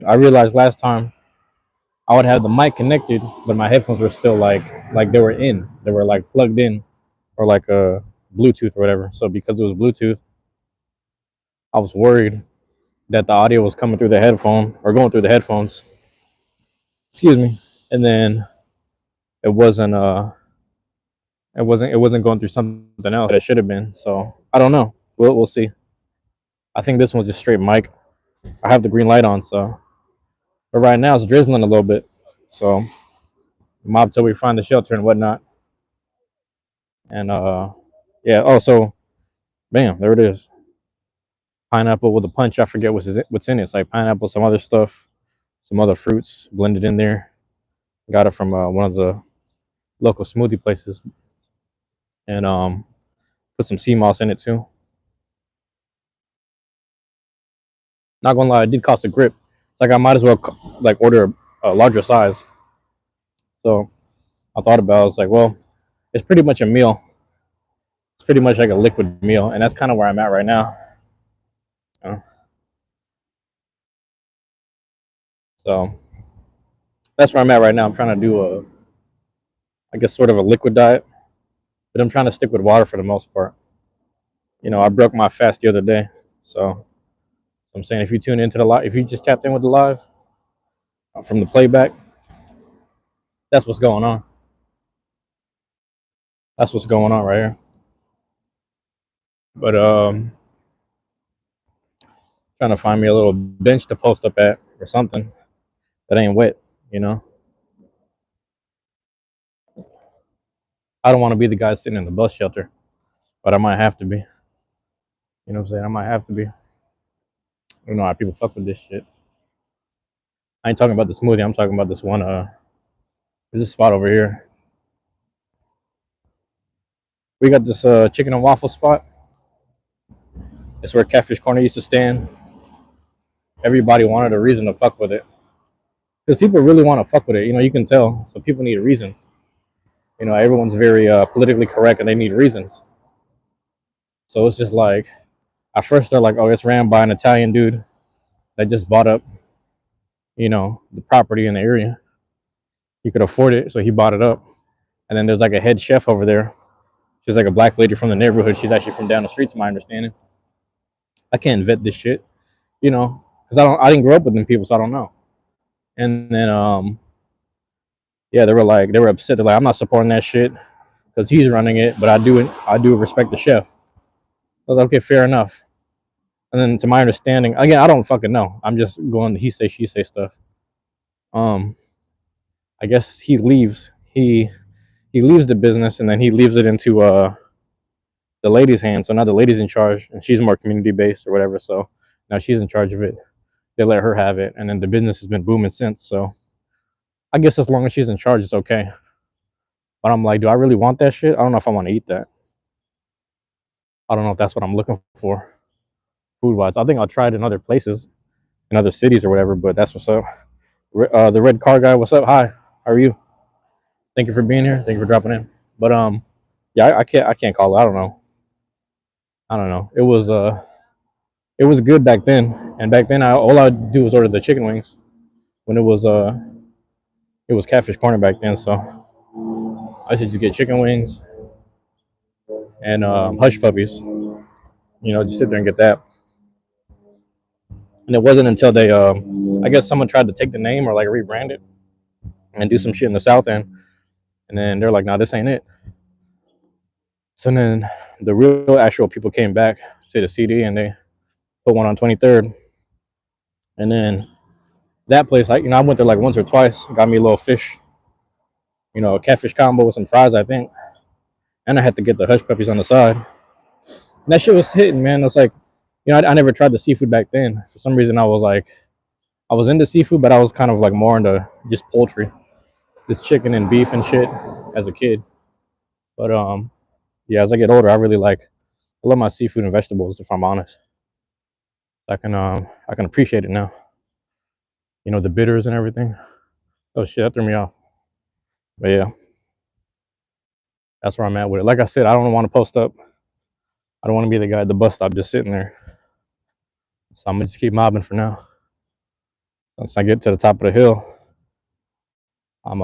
I realized last time I would have the mic connected, but my headphones were still like they were in. They were like plugged in or like a Bluetooth or whatever. So because it was Bluetooth, I was worried that the audio was coming through the headphone or going through the headphones. Excuse me. And then it wasn't it wasn't going through something else that it should have been. So I don't know. We'll see. I think this one's just straight mic. I have the green light on, so but right now it's drizzling a little bit. So mob till we find the shelter and whatnot. And yeah. Oh, so bam, there it is. Pineapple with a punch. I forget what's in it. It's like pineapple, some other stuff, some other fruits blended in there. Got it from one of the local smoothie places, and put some sea moss in it too. Not gonna lie, it did cost a grip. It's like I might as well like order a larger size. So I thought about it. I was like, well, it's pretty much a meal. It's pretty much like a liquid meal, and that's kind of where I'm at right now. You know? So that's where I'm at right now. I'm trying to do I guess, sort of a liquid diet, but I'm trying to stick with water for the most part. I broke my fast the other day, so I'm saying if you tune into the live, if you just tapped in with the live from the playback, that's what's going on. That's what's going on right here. But trying to find me a little bench to post up at or something that ain't wet. You know, I don't want to be the guy sitting in the bus shelter, but I might have to be. You know what I'm saying? I might have to be. You know how people fuck with this shit. I ain't talking about the smoothie. I'm talking about this one. There's this spot over here. We got this chicken and waffle spot. It's where Catfish Corner used to stand. Everybody wanted a reason to fuck with it because people really want to fuck with it. You can tell. So people need reasons. Everyone's very politically correct and they need reasons. So it's just like at first they're like, oh, it's ran by an Italian dude that just bought up, the property in the area. He could afford it, so he bought it up. And then there's like a head chef over there. She's like a black lady from the neighborhood. She's actually from down the street, to my understanding. I can't vet this shit, because I didn't grow up with them people, so I don't know. And then yeah, they were upset. They're like, I'm not supporting that shit because he's running it, but I do respect the chef. I was like, okay, fair enough. And then to my understanding, again, I don't fucking know. I'm just going he say she say stuff. Um, I guess he leaves. He leaves the business and then he leaves it into the lady's hands. So now the lady's in charge and she's more community based or whatever. So now she's in charge of it. They let her have it, and then the business has been booming since. So I guess as long as she's in charge, it's okay. But I'm like, do I really want that shit? I don't know if I want to eat that. I don't know if that's what I'm looking for food wise. I think I'll try it in other places, in other cities or whatever. But that's what's up. The red car guy, what's up? Hi, how are you? Thank you for being here. Thank you for dropping in. But yeah, I can't call it. I don't know. I don't know. It was good back then, and back then all I'd do was order the chicken wings when it was Catfish Corner back then. So I should just get chicken wings and hush puppies. Just sit there and get that. And it wasn't until I guess someone tried to take the name or like rebrand it and do some shit in the South End, and then they're like, "Nah, this ain't it." So then the real actual people came back to the CD and they put one on 23rd, and then that place, I went there like once or twice, got me a little fish, a catfish combo with some fries, I think, and I had to get the hush puppies on the side. And that shit was hitting, man. It's like, I never tried the seafood back then. For some reason, I was into seafood, but I was kind of like more into just poultry, this chicken and beef and shit as a kid. But yeah, as I get older, I love my seafood and vegetables. If I'm honest, I can appreciate it now. The bitters and everything. Oh shit, that threw me off. But yeah, that's where I'm at with it. Like I said, I don't want to post up. I don't want to be the guy at the bus stop just sitting there. So I'm gonna just keep mobbing for now. Once I get to the top of the hill, I'm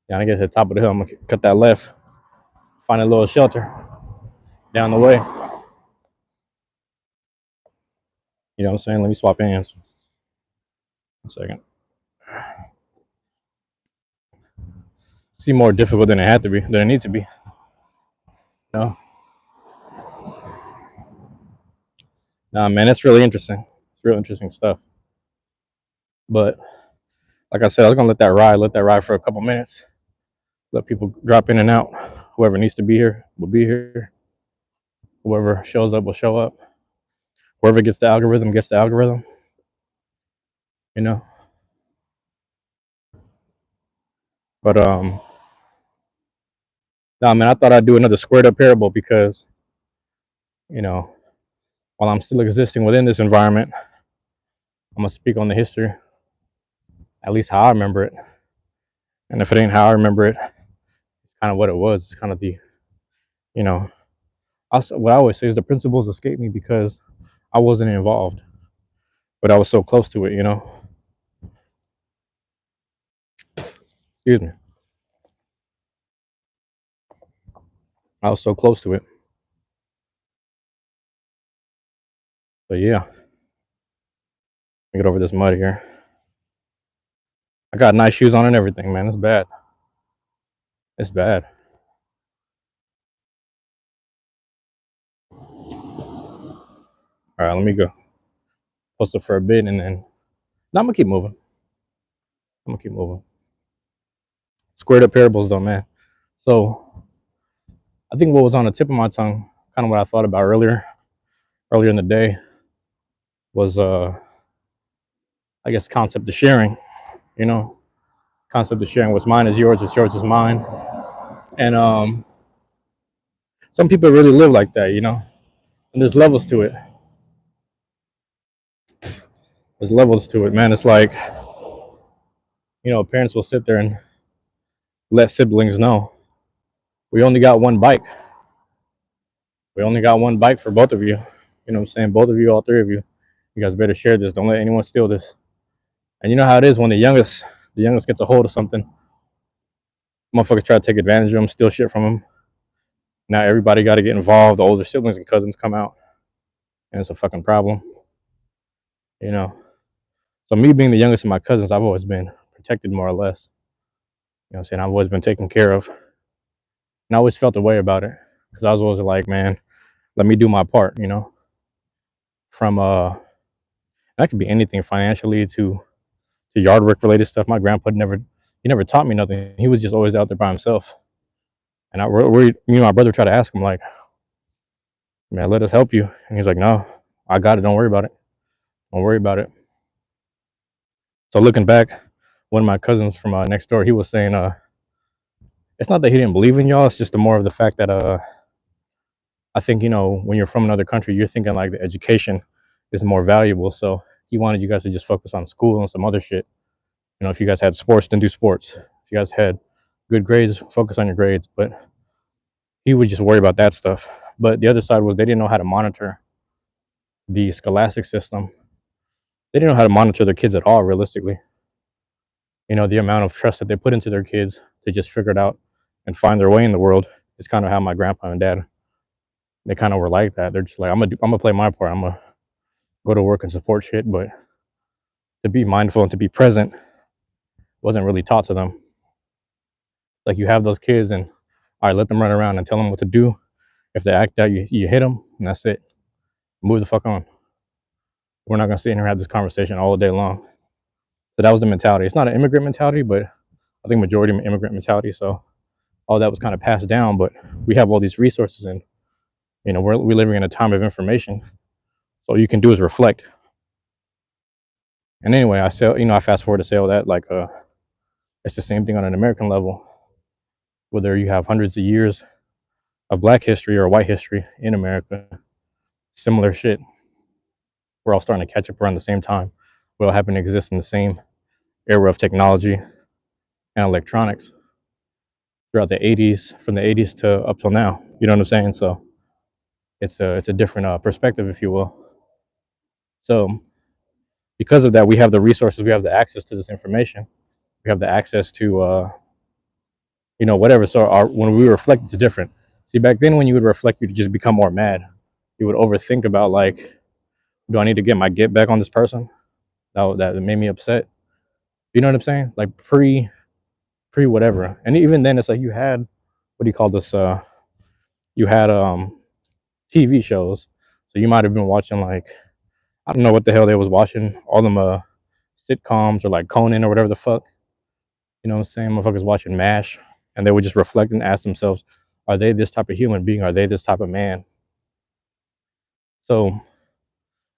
yeah, I get to the top of the hill. I'm gonna cut that left, find a little shelter down the way. You know what I'm saying? Let me swap hands. 1 second. Seem more difficult than it had to be, than it needs to be. No, nah, man, it's really interesting. It's real interesting stuff. But like I said, I was gonna let that ride for a couple minutes. Let people drop in and out. Whoever needs to be here will be here. Whoever shows up will show up. Whoever gets the algorithm gets the algorithm. You know. But nah, man, I thought I'd do another squared up parable because you know, while I'm still existing within this environment, I'm gonna speak on the history, at least how I remember it. And if it ain't how I remember it, it's kind of what it was. It's kind of the, you know, what I always say is the principles escape me because I wasn't involved, but I was so close to it. You know. Excuse me. I was so close to it. But yeah, let me get over this mud here. I got nice shoes on and everything, man. It's bad. It's bad. All right, let me go. Post it for a bit and then. No, I'm gonna keep moving. I'm gonna keep moving. Squared up parables, though, man. So I think what was on the tip of my tongue, kind of what I thought about earlier in the day, was I guess concept of sharing. You know, concept of sharing. What's mine is yours. What's yours is mine. And some people really live like that. You know, and there's levels to it. There's levels to it, man. It's like, parents will sit there and let siblings know we only got one bike. We only got one bike for both of you. You know what I'm saying? Both of you, all three of you. You guys better share this. Don't let anyone steal this. And you know how it is when the youngest gets a hold of something. Motherfuckers try to take advantage of them, steal shit from them. Now everybody got to get involved. The older siblings and cousins come out, and it's a fucking problem. You know. So me being the youngest of my cousins, I've always been protected more or less. You know what I'm saying? I've always been taken care of. And I always felt a way about it. Because I was always like, man, let me do my part, From that could be anything financially to yard work related stuff. My grandpa never taught me nothing. He was just always out there by himself. And my brother tried to ask him like, man, let us help you. And he's like, no, I got it. Don't worry about it. Don't worry about it. So looking back, one of my cousins from next door, he was saying, it's not that he didn't believe in y'all. It's just the more of the fact that I think when you're from another country, you're thinking like the education is more valuable. So he wanted you guys to just focus on school and some other shit. If you guys had sports, then do sports. If you guys had good grades, focus on your grades. But he would just worry about that stuff. But the other side was they didn't know how to monitor the scholastic system. They didn't know how to monitor their kids at all, realistically. The amount of trust that they put into their kids to just figure it out and find their way in the world is kind of how my grandpa and dad, they kind of were like that. They're just like, I'm gonna play my part. I'm gonna go to work and support shit, but to be mindful and to be present wasn't really taught to them. Like you have those kids and all right, let them run around and tell them what to do. If they act out, you hit them and that's it. Move the fuck on. We're not gonna sit here and have this conversation all day long. So that was the mentality. It's not an immigrant mentality, but I think majority immigrant mentality. So all that was kind of passed down, but we have all these resources and we're living in a time of information. So all you can do is reflect. And anyway, I fast forward to say all that like it's the same thing on an American level, whether you have hundreds of years of black history or white history in America, similar shit. We're all starting to catch up around the same time. We all happen to exist in the same era of technology and electronics throughout the 80s, from the 80s to up till now. You know what I'm saying? So it's a different perspective, if you will. So because of that, we have the resources, we have the access to this information, we have the access to whatever. So when we reflect, it's different. See, back then when you would reflect, you'd just become more mad. You would overthink about, like, do I need to get my get back on this person that made me upset? You know what I'm saying? Like pre whatever. And even then, it's like you had, what do you call this? You had TV shows. So you might have been watching, like, I don't know what the hell they was watching. All them sitcoms, or like Conan or whatever the fuck. You know what I'm saying? Motherfuckers watching MASH, and they would just reflect and ask themselves, are they this type of human being? Are they this type of man? So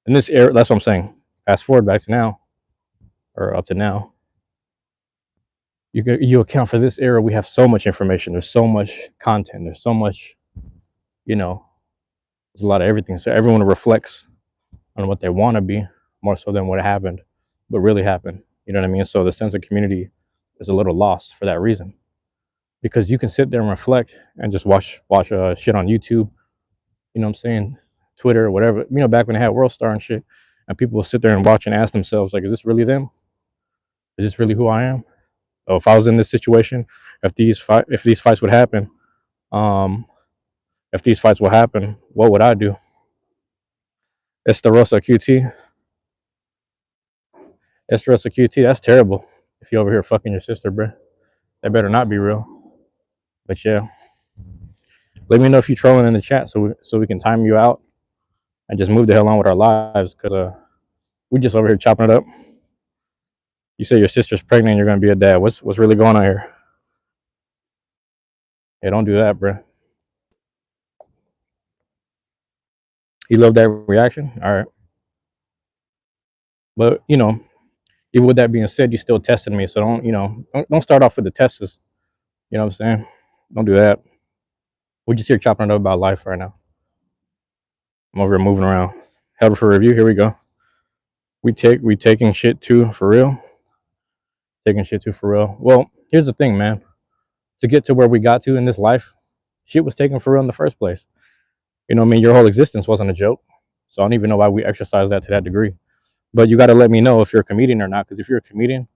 in this era, that's what I'm saying. Fast forward back to now, or up to now, you account for this era. We have so much information. There's so much content. There's so much, you know, there's a lot of everything. So everyone reflects on what they want to be more so than what happened, what really happened. You know what I mean? So the sense of community is a little lost for that reason, because you can sit there and reflect and just watch shit on YouTube. You know what I'm saying? Twitter or whatever. Back when they had World Star and shit, and people will sit there and watch and ask themselves, like, is this really them? Is this really who I am? Oh, if I was in this situation, if these fights would happen, um, if these fights will happen, what would I do? Estarosa QT, Estarosa QT. That's terrible. If you over here fucking your sister, bro, that better not be real. But yeah, let me know if you're trolling in the chat, so we can time you out and just move the hell on with our lives, because we just over here chopping it up. You say your sister's pregnant and you're gonna be a dad. What's really going on here? Hey, don't do that, bro. You love that reaction? All right. But even with that being said, you still tested me. So don't start off with the tests. You know what I'm saying? Don't do that. We're just here chopping it up about life right now. I'm over here moving around. Held for review. Here we go. We taking shit too for real. Taking shit too for real. Well, here's the thing, man. To get to where we got to in this life, shit was taken for real in the first place. You know what I mean? Your whole existence wasn't a joke. So I don't even know why we exercise that to that degree. But you got to let me know if you're a comedian or not, because if you're a comedian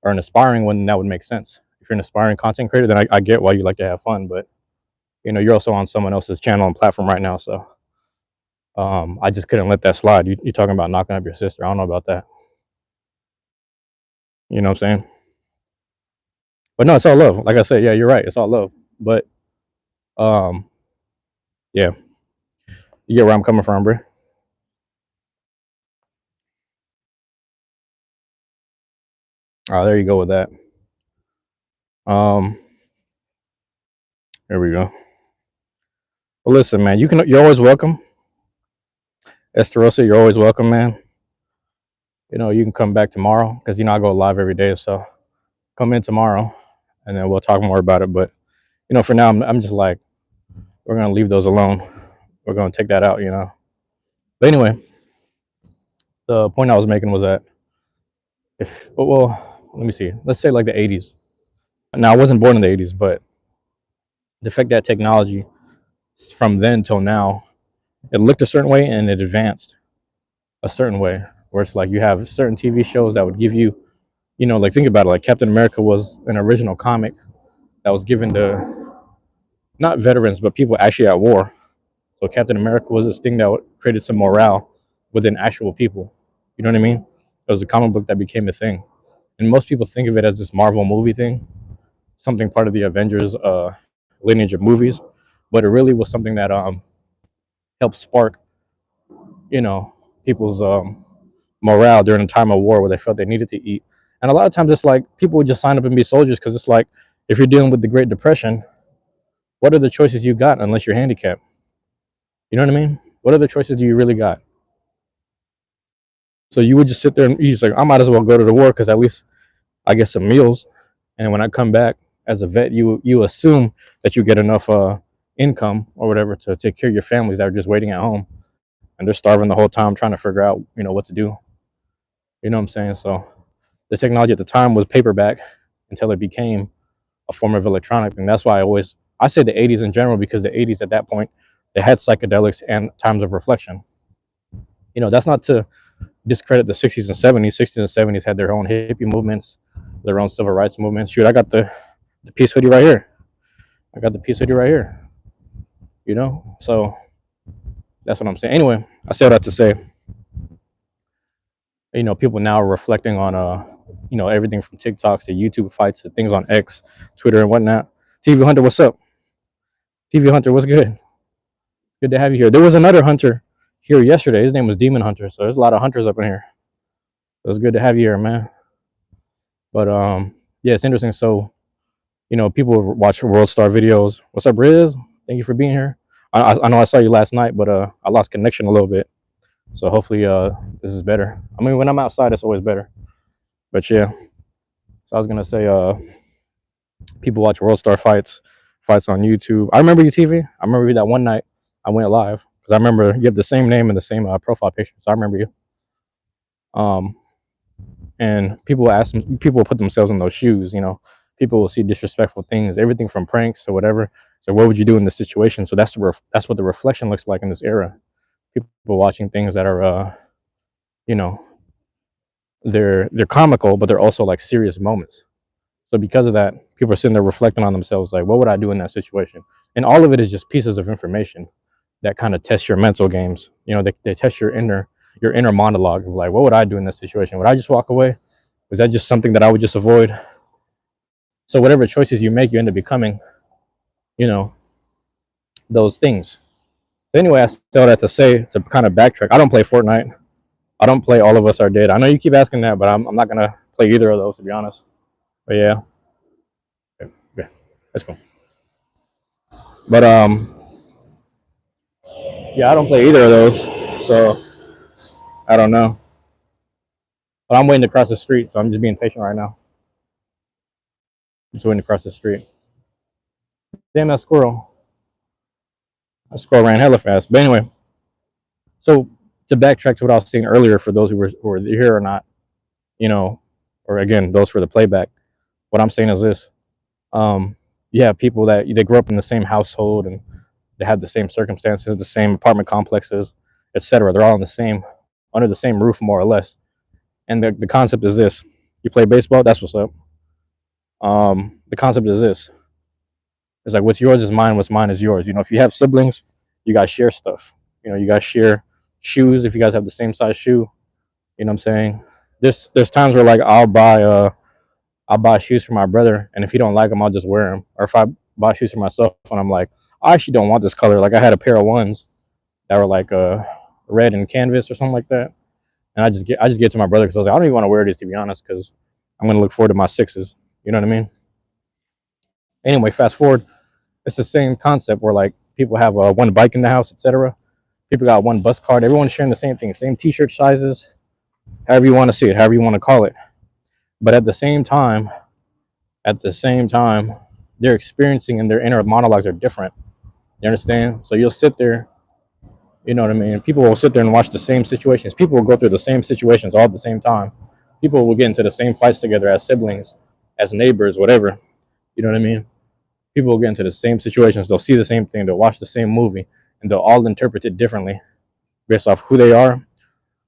or an aspiring one, then that would make sense. If you're an aspiring content creator, then I get why you like to have fun. But you're also on someone else's channel and platform right now, so I just couldn't let that slide. You talking about knocking up your sister? I don't know about that. You know what I'm saying? But no, it's all love. Like I said, yeah, you're right. It's all love. But yeah, you get where I'm coming from, bro. All right, there you go with that. There we go. Well, listen, man, you're always welcome. Esterosa, you're always welcome, man. You can come back tomorrow, because I go live every day. So come in tomorrow, and then we'll talk more about it. But for now, I'm just like, we're gonna leave those alone. We're gonna take that out, But anyway, the point I was making was that well, let me see. Let's say like the '80s. Now, I wasn't born in the '80s, but the fact that technology from then till now, it looked a certain way and it advanced a certain way, where it's like you have certain TV shows that would give you, like, think about it. Like Captain America was an original comic that was given to not veterans, but people actually at war. So Captain America was this thing that created some morale within actual people. You know what I mean? It was a comic book that became a thing. And most people think of it as this Marvel movie thing, something part of the Avengers lineage of movies, but it really was something that helped spark, people's morale during a time of war where they felt they needed to eat. And a lot of times it's like people would just sign up and be soldiers, because it's like, if you're dealing with the Great Depression, what are the choices you got unless you're handicapped? You know what I mean? What other choices do you really got? So you would just sit there and you just like, I might as well go to the war, because at least I get some meals. And when I come back as a vet, you assume that you get enough income or whatever to take care of your families that are just waiting at home, and they're starving the whole time trying to figure out what to do. You know what I'm saying? So the technology at the time was paperback until it became a form of electronic. And that's why I say the '80s in general, because the '80s at that point, they had psychedelics and times of reflection. That's not to discredit the 60s and 70s. 60s and 70s had their own hippie movements, their own civil rights movements. Shoot, I got the peace hoodie right here. I got the peace hoodie right here. You know, so that's what I'm saying. Anyway, I say all that to say, you know, people now are reflecting on you know, everything from TikToks to YouTube fights to things on X, Twitter, and whatnot. TV Hunter, what's up? TV Hunter, what's good? Good to have you here. There was another hunter here yesterday. His name was Demon Hunter. So there's a lot of hunters up in here. So it's good to have you here, man. But yeah, it's interesting. So, you know, people watch World Star videos. What's up, Riz? Thank you for being here. I know I saw you last night, but I lost connection a little bit. So hopefully this is better. I mean, when I'm outside, it's always better. But yeah. So I was gonna say people watch World Star fights on YouTube. I remember you, TV. I remember you that one night I went live because I remember you have the same name and the same profile picture. So I remember you. And people put themselves in those shoes. You know, people will see disrespectful things, everything from pranks to whatever. So what would you do in this situation? So that's what the reflection looks like in this era. People watching things that are, you know, they're comical, but they're also like serious moments. So because of that, people are sitting there reflecting on themselves, like, what would I do in that situation? And all of it is just pieces of information that kind of test your mental games. You know, they test your inner monologue of like, what would I do in this situation? Would I just walk away? Was that just something that I would just avoid? So whatever choices you make, you end up becoming, you know, those things. So anyway, I still have to say, to kind of backtrack, I don't play Fortnite. I don't play All of Us Are Dead. I know you keep asking that, but I'm not gonna play either of those, to be honest. But yeah, okay, let's go. But yeah, I don't play either of those, so I don't know. But I'm waiting to cross the street, so I'm just being patient right now. Just waiting to cross the street. Damn, that squirrel! That squirrel ran hella fast. But anyway, so to backtrack to what I was saying earlier, for those who were here or not, you know, or again, those for the playback, what I'm saying is this: yeah, people that they grew up in the same household and they have the same circumstances, the same apartment complexes, etc. They're all in the same under the same roof, more or less. And the concept is this: you play baseball, that's what's up. The concept is this: it's like what's yours is mine, what's mine is yours. You know, if you have siblings, you guys share stuff. You know, you guys share shoes if you guys have the same size shoe. You know what I'm saying? There's times where like I'll buy shoes for my brother, and if he don't like them, I'll just wear them. Or if I buy shoes for myself and I'm like, I actually don't want this color. Like I had a pair of ones that were like red and canvas or something like that, and I just get to my brother because I was like, I don't even want to wear these, to be honest, because I'm gonna look forward to my sixes. You know what I mean? Anyway, fast forward, it's the same concept where like people have one bike in the house, etc. People got one bus card. Everyone's sharing the same thing, same T-shirt sizes, however you want to see it, however you want to call it. But at the same time, they're experiencing and their inner monologues are different. You understand? So you'll sit there, you know what I mean? People will sit there and watch the same situations. People will go through the same situations all at the same time. People will get into the same fights together as siblings, as neighbors, whatever. You know what I mean? People will get into the same situations. They'll see the same thing. They'll watch the same movie, and they'll all interpret it differently based off who they are,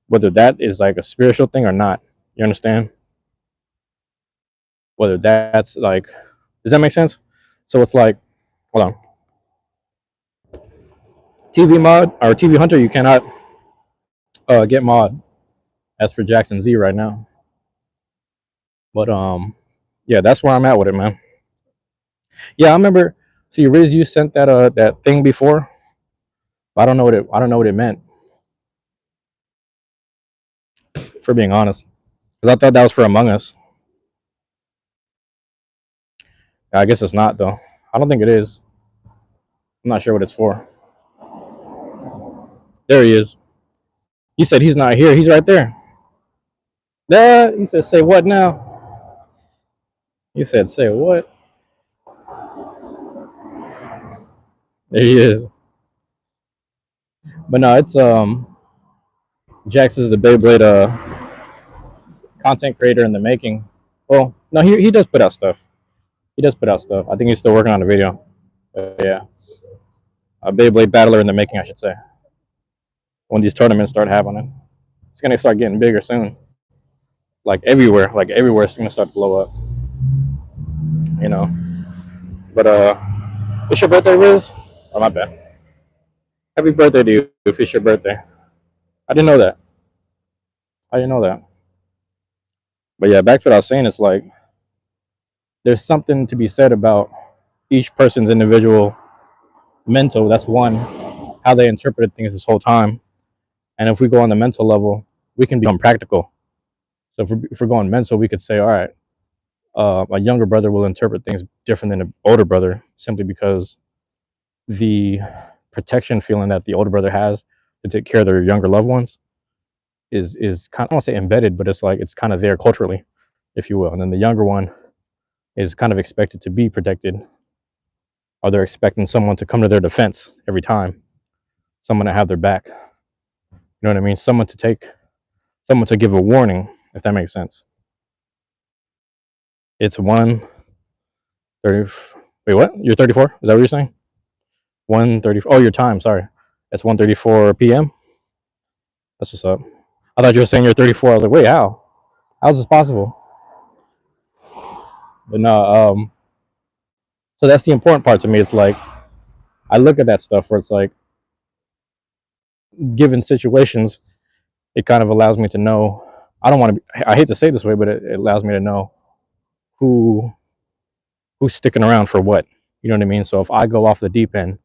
whether that is like a spiritual thing or not. You understand? Whether that's like, does that make sense? So it's like, hold on. TV mod or TV Hunter, you cannot get mod as for Jackson Z right now. But yeah, that's where I'm at with it, man. Yeah, I remember. See, Riz, you sent that thing before. I don't know what it meant. For being honest, because I thought that was for Among Us. I guess it's not though. I don't think it is. I'm not sure what it's for. There he is. He said he's not here. He's right there. He said, "Say what now?" He said, "Say what?" There he is. But no, it's Jax is the Beyblade content creator in the making. Well, no, he does put out stuff. He does put out stuff. I think he's still working on the video. Yeah, a Beyblade battler in the making, I should say. When these tournaments start happening. It's gonna start getting bigger soon. Like everywhere, it's gonna start to blow up. You know. But it's your birthday, Riz? Oh my bad. Happy birthday to you if it's your birthday. I didn't know that. I didn't know that. But yeah, back to what I was saying. It's like there's something to be said about each person's individual mental. That's one, how they interpreted things this whole time. And if we go on the mental level, we can become practical. So if we're going mental, we could say, all right, a younger brother will interpret things different than an older brother simply because the protection feeling that the older brother has to take care of their younger loved ones is kind of, I don't want to say embedded, but it's like it's kind of there culturally, if you will. And then the younger one is kind of expected to be protected, or they're expecting someone to come to their defense every time, someone to have their back. You know what I mean? Someone to give a warning, if that makes sense. It's 1:30. Wait, what? You're 34? Is that what you're saying? 1:34. Oh, your time. Sorry, it's 1:34 p.m. That's what's up. I thought you were saying you're 34. I was like, wait, how? How's this possible? But no. So that's the important part to me. It's like I look at that stuff where it's like, given situations, it kind of allows me to know. I don't want to. I hate to say it this way, but it allows me to know who who's sticking around for what. You know what I mean? So if I go off the deep end,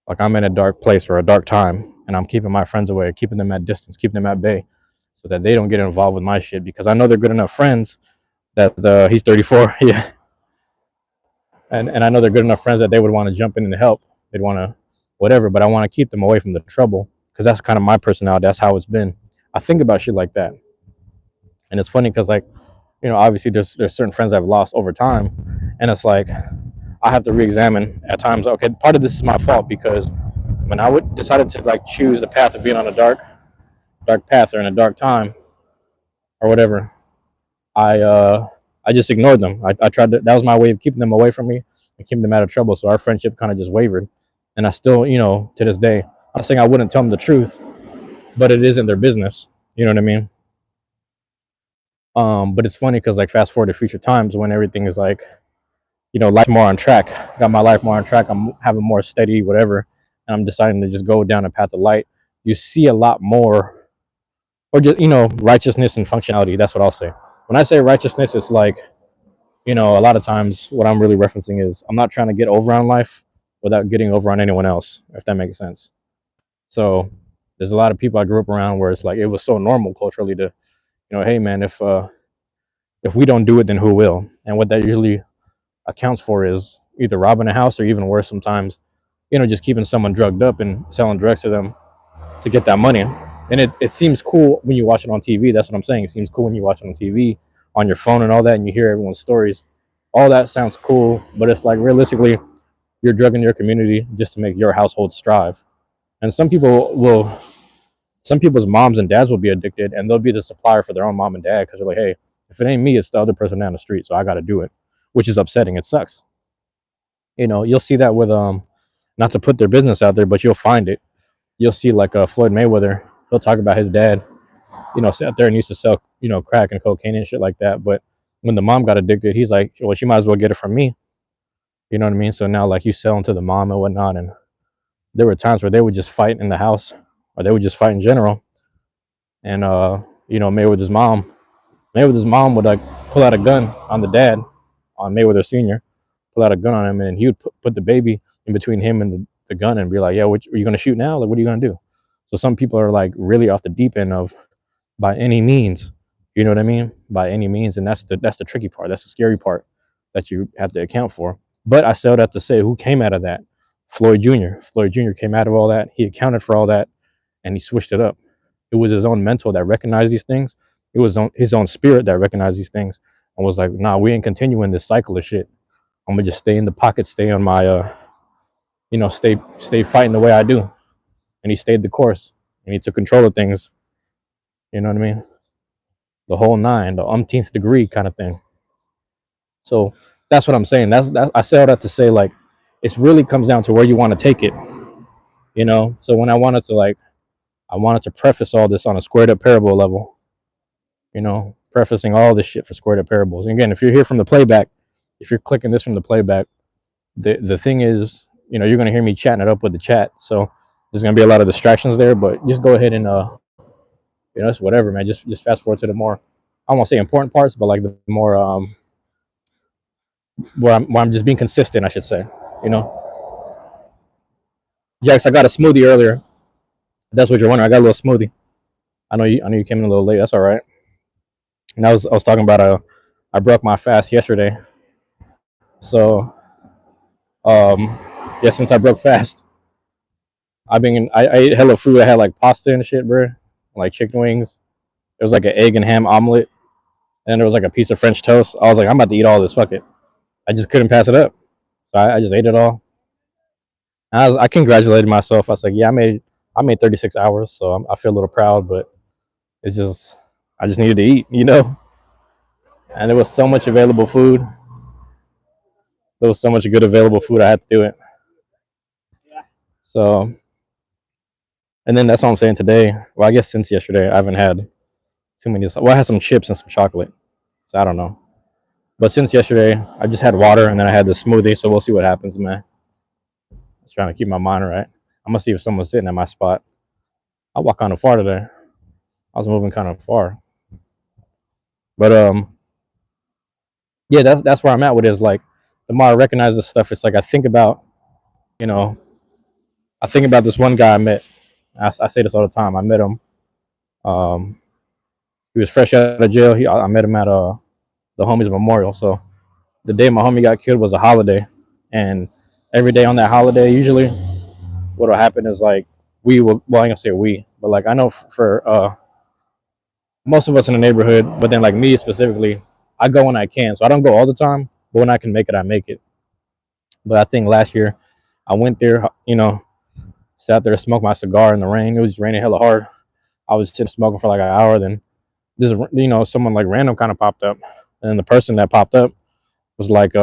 like I'm in a dark place or a dark time, and I'm keeping my friends away, keeping them at distance, keeping them at bay, so that they don't get involved with my shit, because I know they're good enough friends that he's 34, yeah, and I know they're good enough friends that they would want to jump in and help. They'd want to whatever, but I want to keep them away from the trouble because that's kind of my personality. That's how it's been. I think about shit like that, and it's funny because like obviously there's certain friends I've lost over time, and it's like I have to re-examine at times. Okay, part of this is my fault because when I would decided to like choose the path of being on a dark path or in a dark time or whatever, I uh I just ignored them. I tried to, that was my way of keeping them away from me and keeping them out of trouble. So our friendship kind of just wavered, and I still to this day I'm saying I wouldn't tell them the truth, but it isn't their business. You know what I mean? But it's funny because like fast forward to future times when everything is like life more on track. Got my life more on track. I'm having more steady whatever, and I'm deciding to just go down a path of light. You see a lot more, or just righteousness and functionality. That's what I'll say. When I say righteousness, it's like a lot of times what I'm really referencing is I'm not trying to get over on life without getting over on anyone else, if that makes sense. So there's a lot of people I grew up around where it's like it was so normal culturally to hey man, if we don't do it, then who will? And what that usually accounts for is either robbing a house or even worse sometimes, just keeping someone drugged up and selling drugs to them to get that money. And it seems cool when you watch it on TV. That's what I'm saying. It seems cool when you watch it on TV, on your phone and all that, and you hear everyone's stories. All that sounds cool, but it's like realistically, you're drugging your community just to make your household strive. And some people's moms and dads will be addicted, and they'll be the supplier for their own mom and dad because they're like, hey, if it ain't me, it's the other person down the street, so I got to do it, which is upsetting. It sucks. You'll see that with not to put their business out there, but you'll find it. You'll see like Floyd Mayweather. He'll talk about his dad, sat there and used to sell, crack and cocaine and shit like that. But when the mom got addicted, he's like, well, she might as well get it from me. You know what I mean? So now like you selling to the mom and whatnot, and there were times where they would just fight in the house, or they would just fight in general. And Mayweather's mom would like pull out a gun on the dad, on Mayweather Senior, pull out a gun on him, and he would put the baby in between him and the gun and be like, yeah, are you gonna shoot now? Like, what are you gonna do? So some people are like really off the deep end of by any means, you know what I mean? By any means, and that's the tricky part. That's the scary part that you have to account for. But I still have to say, who came out of that? Floyd Jr. Floyd Jr. came out of all that. He accounted for all that, and he switched it up. It was his own mental that recognized these things. It was his own spirit that recognized these things and was like, nah, we ain't continuing this cycle of shit. I'm gonna just stay in the pocket, stay on my stay fighting the way I do. And he stayed the course and he took control of things. You know what I mean? The whole nine, the umpteenth degree kind of thing. So that's what I'm saying. I say all that to say like it really comes down to where you want to take it. So when I wanted to like I wanted to preface all this on a squared up parable level, prefacing all this shit for squared up parables. And again, if you're here from the playback, if you're clicking this from the playback, the thing is, you're gonna hear me chatting it up with the chat. So there's gonna be a lot of distractions there, but just go ahead and it's whatever, man. Just fast forward to the more, I won't say important parts, but like the more where I'm just being consistent, I should say. You know, Jax, I got a smoothie earlier. That's what you're wondering. I got a little smoothie. I know you came in a little late. That's all right. And I was talking about I broke my fast yesterday. So yeah, since I broke fast, I ate hella food. I had like pasta and shit, bro, like chicken wings. There was like an egg and ham omelet, and then there was like a piece of French toast. I was like, I'm about to eat all this. Fuck it. I just couldn't pass it up, so I just ate it all. And I congratulated myself. I was like, yeah, I made 36 hours, so I feel a little proud, but it's just I just needed to eat. And there was so much available food. There was so much good available food. I had to do it. So, and then that's what I'm saying today. Well, I guess since yesterday, I haven't had too many. Well, I had some chips and some chocolate. So I don't know. But since yesterday, I just had water and then I had the smoothie. So we'll see what happens, man. I was trying to keep my mind right. I'm gonna see if someone's sitting at my spot. I walk kind of far today. I was moving kind of far. But yeah, that's where I'm at with it. Is like the more I recognize this stuff, it's like you know, I think about this one guy I met. I say this all the time. I met him. Um, he was fresh out of jail. I met him at the homies memorial. So the day my homie got killed was a holiday, and every day on that holiday, usually what'll happen is like we will. Well, I ain't gonna say we, but like I know for most of us in the neighborhood, but then like me specifically, I go when I can. So I don't go all the time, but when I can make it, I make it. But I think last year I went there, sat there to smoke my cigar in the rain. It was raining hella hard. I was sitting smoking for like an hour. Then this, someone like random kind of popped up, and then the person that popped up was like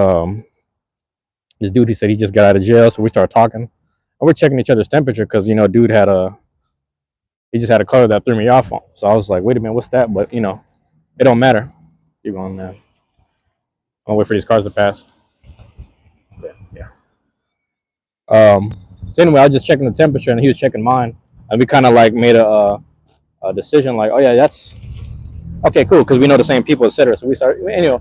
this dude. He said he just got out of jail, so we started talking. And we're checking each other's temperature because dude he just had a color that threw me off. So I was like, wait a minute, what's that? But it don't matter. Keep going, man. I'll wait for these cars to pass. Yeah. So anyway, I was just checking the temperature, and he was checking mine, and we kind of like made a decision, like, oh yeah, that's okay, cool, because we know the same people, etc. So we started. Anyway,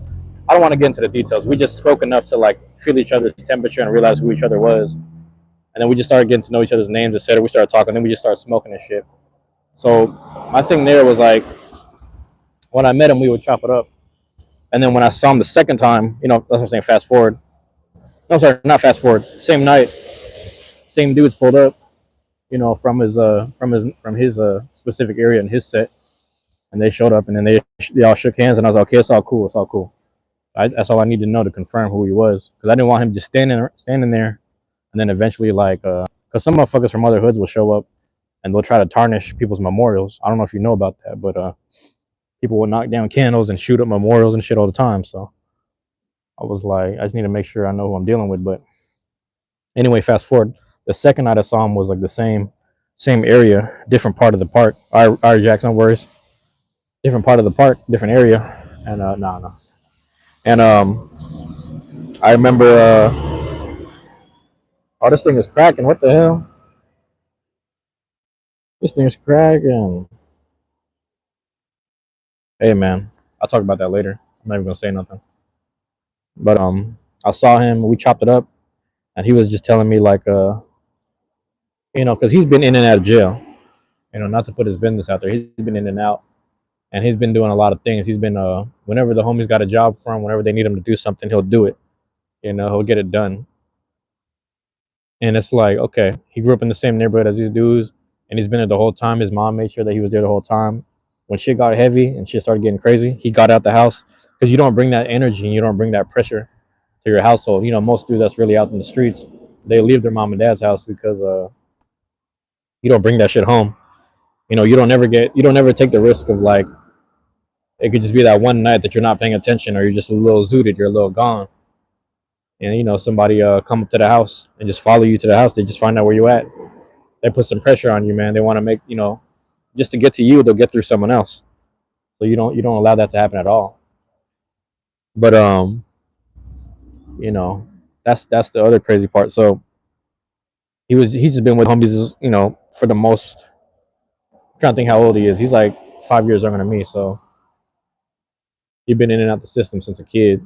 I don't want to get into the details. We just spoke enough to like feel each other's temperature and realize who each other was, and then we just started getting to know each other's names, etc. We started talking, then we just started smoking and shit. So my thing there was like, when I met him, we would chop it up, and then when I saw him the second time, that's what I'm saying. Fast forward. No, sorry, not fast forward. Same night, same dudes pulled up, from his specific area in his set, and they showed up, and then they all shook hands, and I was like, okay, it's all cool, it's all cool. That's all I need to know to confirm who he was, because I didn't want him just standing there, and then eventually because some motherfuckers from other hoods will show up, and they'll try to tarnish people's memorials. I don't know if you know about that, but people will knock down candles and shoot up memorials and shit all the time. So I was like, I just need to make sure I know who I'm dealing with. But anyway, fast forward. The second night I saw him was like the same area, different part of the park. All right, Jackson, no worries. Different part of the park, different area. And no. And I remember oh, this thing is cracking. What the hell? This thing is cracking. Hey man, I'll talk about that later. I'm not even gonna say nothing. But I saw him, we chopped it up, and he was just telling me like because he's been in and out of jail. Not to put his business out there. He's been in and out, and he's been doing a lot of things. He's been whenever the homies got a job for him, whenever they need him to do something, he'll do it. He'll get it done. And it's like, okay, he grew up in the same neighborhood as these dudes, and he's been there the whole time. His mom made sure that he was there the whole time. When shit got heavy and shit started getting crazy, he got out the house, because you don't bring that energy and you don't bring that pressure to your household. Most dudes that's really out in the streets, they leave their mom and dad's house because you don't bring that shit home. You don't ever take the risk of like, it could just be that one night that you're not paying attention, or you're just a little zooted, you're a little gone, and somebody come up to the house and just follow you to the house. They just find out where you at. They put some pressure on you, man. They want to make just to get to you, they'll get through someone else. So you don't allow that to happen at all. But you know, that's the other crazy part. So he's just been with homies, for the most. I'm trying to think how old he is. He's like 5 years younger than me, so he's been in and out the system since a kid.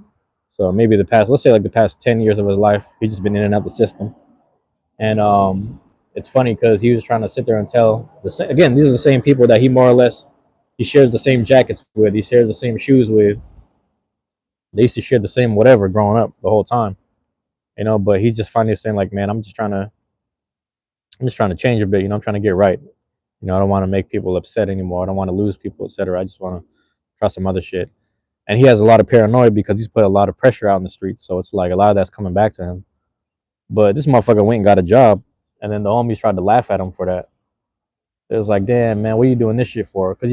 So maybe the past, let's say like the past 10 years of his life, he's just been in and out the system. And it's funny because he was trying to sit there and tell again, these are the same people that he more or less he shares the same jackets with, he shares the same shoes with. They used to share the same whatever growing up the whole time, But he's just finally saying like, man, I'm just trying to change a bit, I'm trying to get right. I don't want to make people upset anymore. I don't want to lose people, etc. I just want to try some other shit. And he has a lot of paranoia because he's put a lot of pressure out in the streets. So it's like a lot of that's coming back to him. But this motherfucker went and got a job, and then the homies tried to laugh at him for that. It was like, damn, man, what are you doing this shit for? Because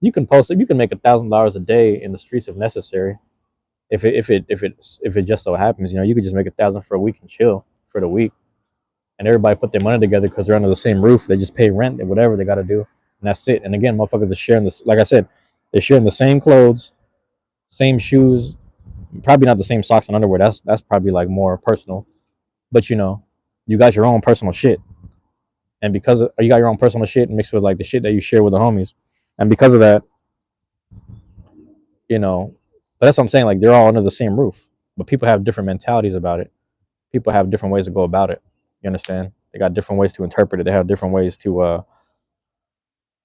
you can post it, you can make $1,000 a day in the streets if necessary. If it just so happens, you could just make 1,000 for a week and chill for the week, and everybody put their money together because they're under the same roof. They just pay rent and whatever they got to do, and that's it. And again, motherfuckers are sharing this. Like I said, they're sharing the same clothes, same shoes, probably not the same socks and underwear. That's probably like more personal, but you got your own personal shit, and you got your own personal shit mixed with like the shit that you share with the homies, and because of that, you know, but that's what I'm saying. Like they're all under the same roof, but people have different mentalities about it. People have different ways to go about it. You understand? They got different ways to interpret it. They have different ways to,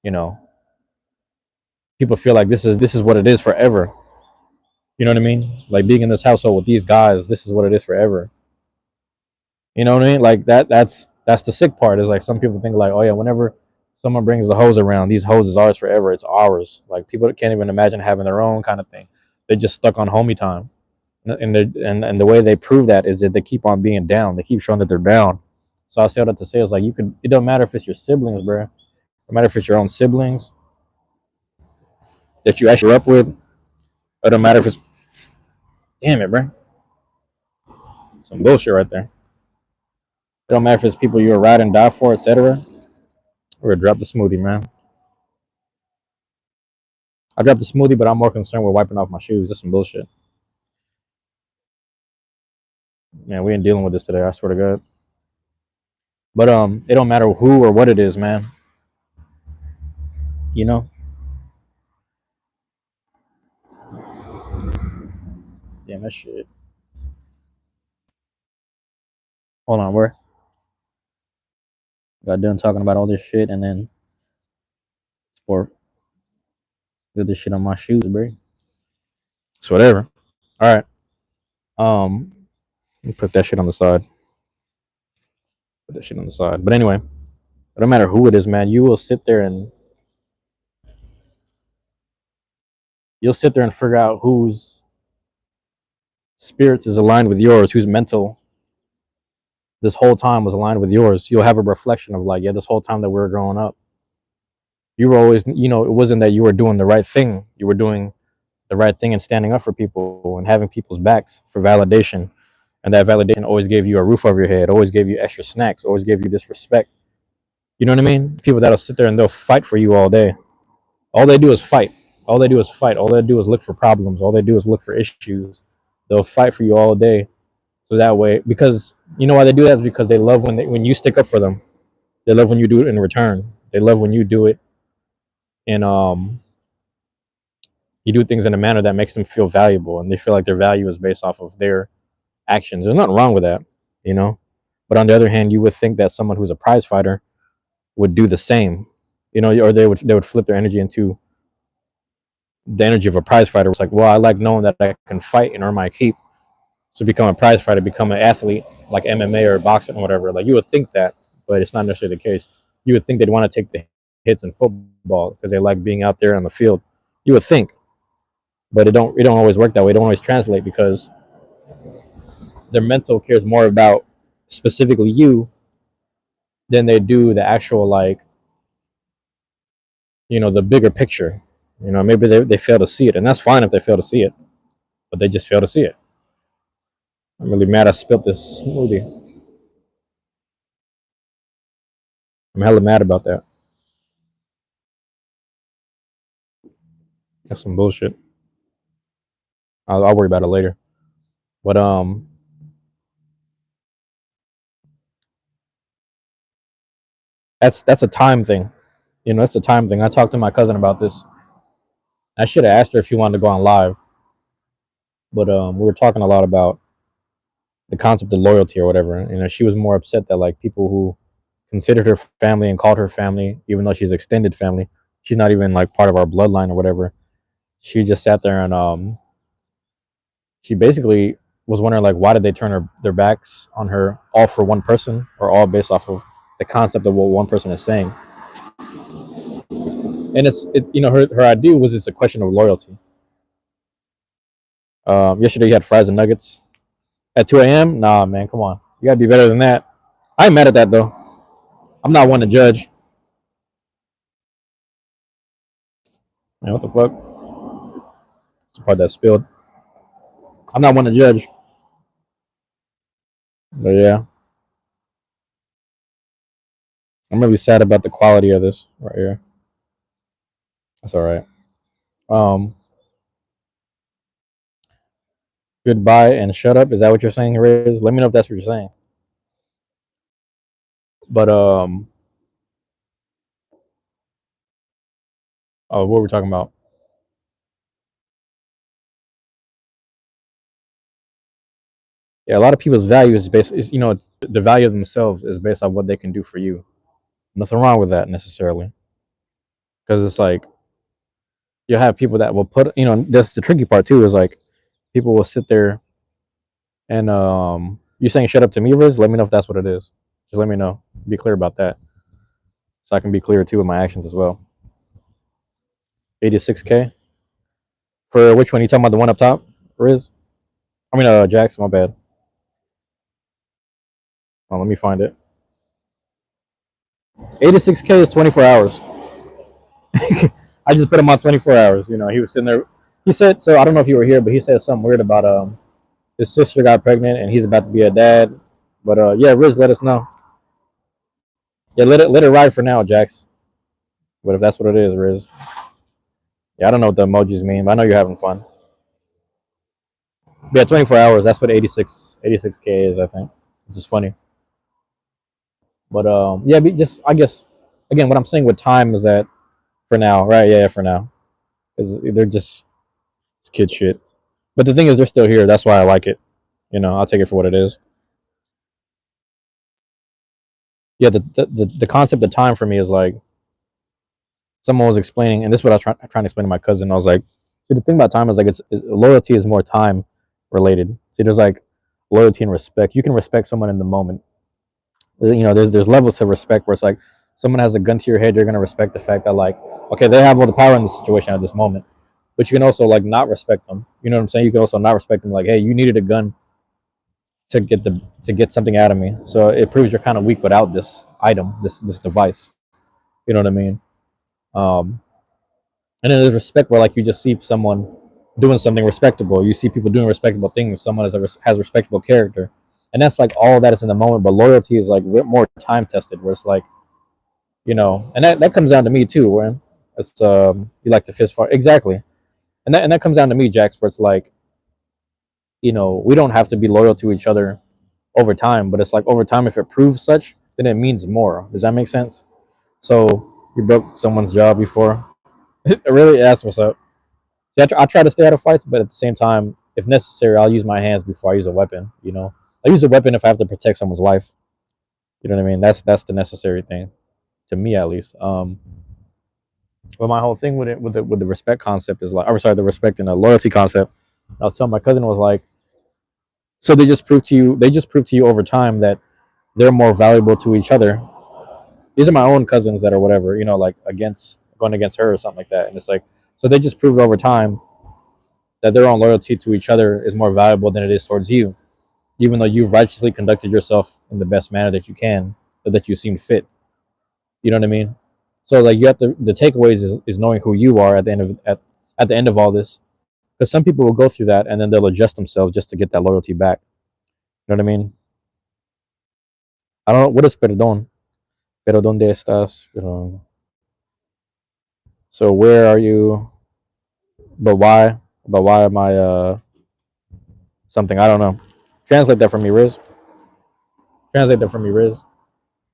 you know, people feel like this is what it is forever. You know what I mean? Like being in this household with these guys, this is what it is forever. You know what I mean? Like that's the sick part. Is like some people think like, oh yeah, whenever someone brings the hose around, these hoses are ours forever. It's ours. Like people can't even imagine having their own kind of thing. They're just stuck on homie time. And the way they prove that is that they keep on being down. They keep showing that they're down. So I say all that to say is like you could. It don't matter if it's your siblings, bro. No matter if it's your own siblings that you actually grew up with. It don't matter if it's damn it, bro. Some bullshit right there. It don't matter if it's people you're ride and die for, etc. Or drop the smoothie, man. I dropped the smoothie, but I'm more concerned with wiping off my shoes. That's some bullshit. Man, we ain't dealing with this today. I swear to God. But it don't matter who or what it is, man. You know. Damn that shit. Hold on, where got done talking about all this shit, and then for get this shit on my shoes, bro. It's whatever. All right. Um, let me put that shit on the side. Put that shit on the side. But anyway, it don't matter who it is, man. You'll sit there and figure out whose spirits is aligned with yours, whose mental this whole time was aligned with yours. You'll have a reflection of like, yeah, this whole time that we were growing up, you were always, it wasn't that you were doing the right thing. You were doing the right thing and standing up for people and having people's backs for validation. And that validation always gave you a roof over your head, always gave you extra snacks, always gave you this respect. You know what I mean? People that'll sit there and they'll fight for you all day. All they do is fight. All they do is fight. All they do is look for problems. All they do is look for issues. They'll fight for you all day. So that way, because you know why they do that is because they love when you stick up for them. They love when you do it in return. They love when you do it in you do things in a manner that makes them feel valuable, and they feel like their value is based off of their actions. There's nothing wrong with that, you know. But on the other hand, you would think that someone who's a prize fighter would do the same, or they would flip their energy into the energy of a prize fighter. It's like, well, I like knowing that I can fight and earn my keep. So become a prize fighter, become an athlete like MMA or boxing or whatever. Like you would think that, but it's not necessarily the case. You would think they'd want to take the hits in football because they like being out there on the field. You would think, but it don't always work that way. It don't always translate because their mental cares more about specifically you than they do the actual like the bigger picture. Maybe they fail to see it, and that's fine if they fail to see it, but they just fail to see it. I'm really mad I spilled this smoothie. I'm hella mad about that. That's some bullshit. I'll worry about it later. But that's a time thing. You know, that's a time thing. I talked to my cousin about this. I should have asked her if she wanted to go on live, but we were talking a lot about the concept of loyalty or whatever. You know, she was more upset that like people who considered her family and called her family, even though she's extended family, she's not even like part of our bloodline or whatever. She just sat there and she basically was wondering like why did they turn their backs on her all for one person or all based off of the concept of what one person is saying. And you know her idea was it's a question of loyalty. Yesterday you had fries and nuggets at 2 a.m. Nah, man, come on, you gotta be better than that. I ain't mad at that though. I'm not one to judge. Man, what the fuck? It's the part that spilled. I'm not one to judge, but yeah, I'm really sad about the quality of this right here. That's all right. Um, Goodbye and shut up. Is that what you're saying, Riz? Let me know if that's what you're saying. But oh, what were we talking about? Yeah, a lot of people's value is based. Is, you know, the value of themselves is based on what they can do for you. Nothing wrong with that necessarily, because it's like you have people that will put. You know, that's the tricky part too. Is like people will sit there and you saying shut up to me, Riz. Let me know if that's what it is. Just let me know. Be clear about that, so I can be clear too with my actions as well. 86K for which one? You talking about the one up top, Riz? I mean, Jackson. My bad. Oh, let me find it. 86K is 24 hours. I just put him on 24 hours. You know, he was sitting there. He said, so I don't know if you were here, but he said something weird about his sister got pregnant and he's about to be a dad. But yeah, Riz, let us know. Yeah, let it ride for now, Jax. But if that's what it is, Riz. Yeah, I don't know what the emojis mean, but I know you're having fun. But yeah, 24 hours. That's what 86K is, I think, which is funny. But yeah, just I guess again, what I'm saying with time is that for now, right? Yeah, for now, because they're just kid shit. But the thing is, they're still here. That's why I like it. You know, I'll take it for what it is. Yeah, the concept of time for me is like someone was explaining, and this is what I was trying to explain to my cousin. I was like, see, the thing about time is like loyalty is more time related. See, there's like loyalty and respect. You can respect someone in the moment. You know, there's levels of respect where it's like someone has a gun to your head, you're gonna respect the fact that like, okay, they have all the power in the situation at this moment. But you can also like not respect them. You know what I'm saying? You can also not respect them. Like, hey, you needed a gun to get something out of me. So it proves you're kind of weak without this item, this device. You know what I mean? Um, and then there's respect where like you just see someone doing something respectable. You see people doing respectable things. Someone has respectable character, and that's like all of that is in the moment. But loyalty is like more time tested, where it's like you know, and that comes down to me too. When it's you like to fist fight exactly, and that comes down to me, Jax, where it's like you know we don't have to be loyal to each other over time, but it's like over time if it proves such, then it means more. Does that make sense? So you broke someone's jaw before. Really, that's what's up. See, I try to stay out of fights, but at the same time, if necessary, I'll use my hands before I use a weapon. You know, I use a weapon if I have to protect someone's life. You know what I mean? That's the necessary thing to me, at least. But my whole thing with it, with the respect concept is like, I'm sorry, the respect and the loyalty concept. I was telling my cousin was like, so they just prove to you over time that they're more valuable to each other. These are my own cousins that are whatever, you know, like against going against her or something like that. And it's like, so they just proved over time that their own loyalty to each other is more valuable than it is towards you, even though you've righteously conducted yourself in the best manner that you can, or that you seem fit. You know what I mean? So like you have to the takeaways is knowing who you are at the end of all this. Because some people will go through that and then they'll adjust themselves just to get that loyalty back. You know what I mean? I don't know what is perdón. Pero dónde estás? So where are you? But why? But why am I something? I don't know. Translate that for me, Riz. Translate that for me, Riz.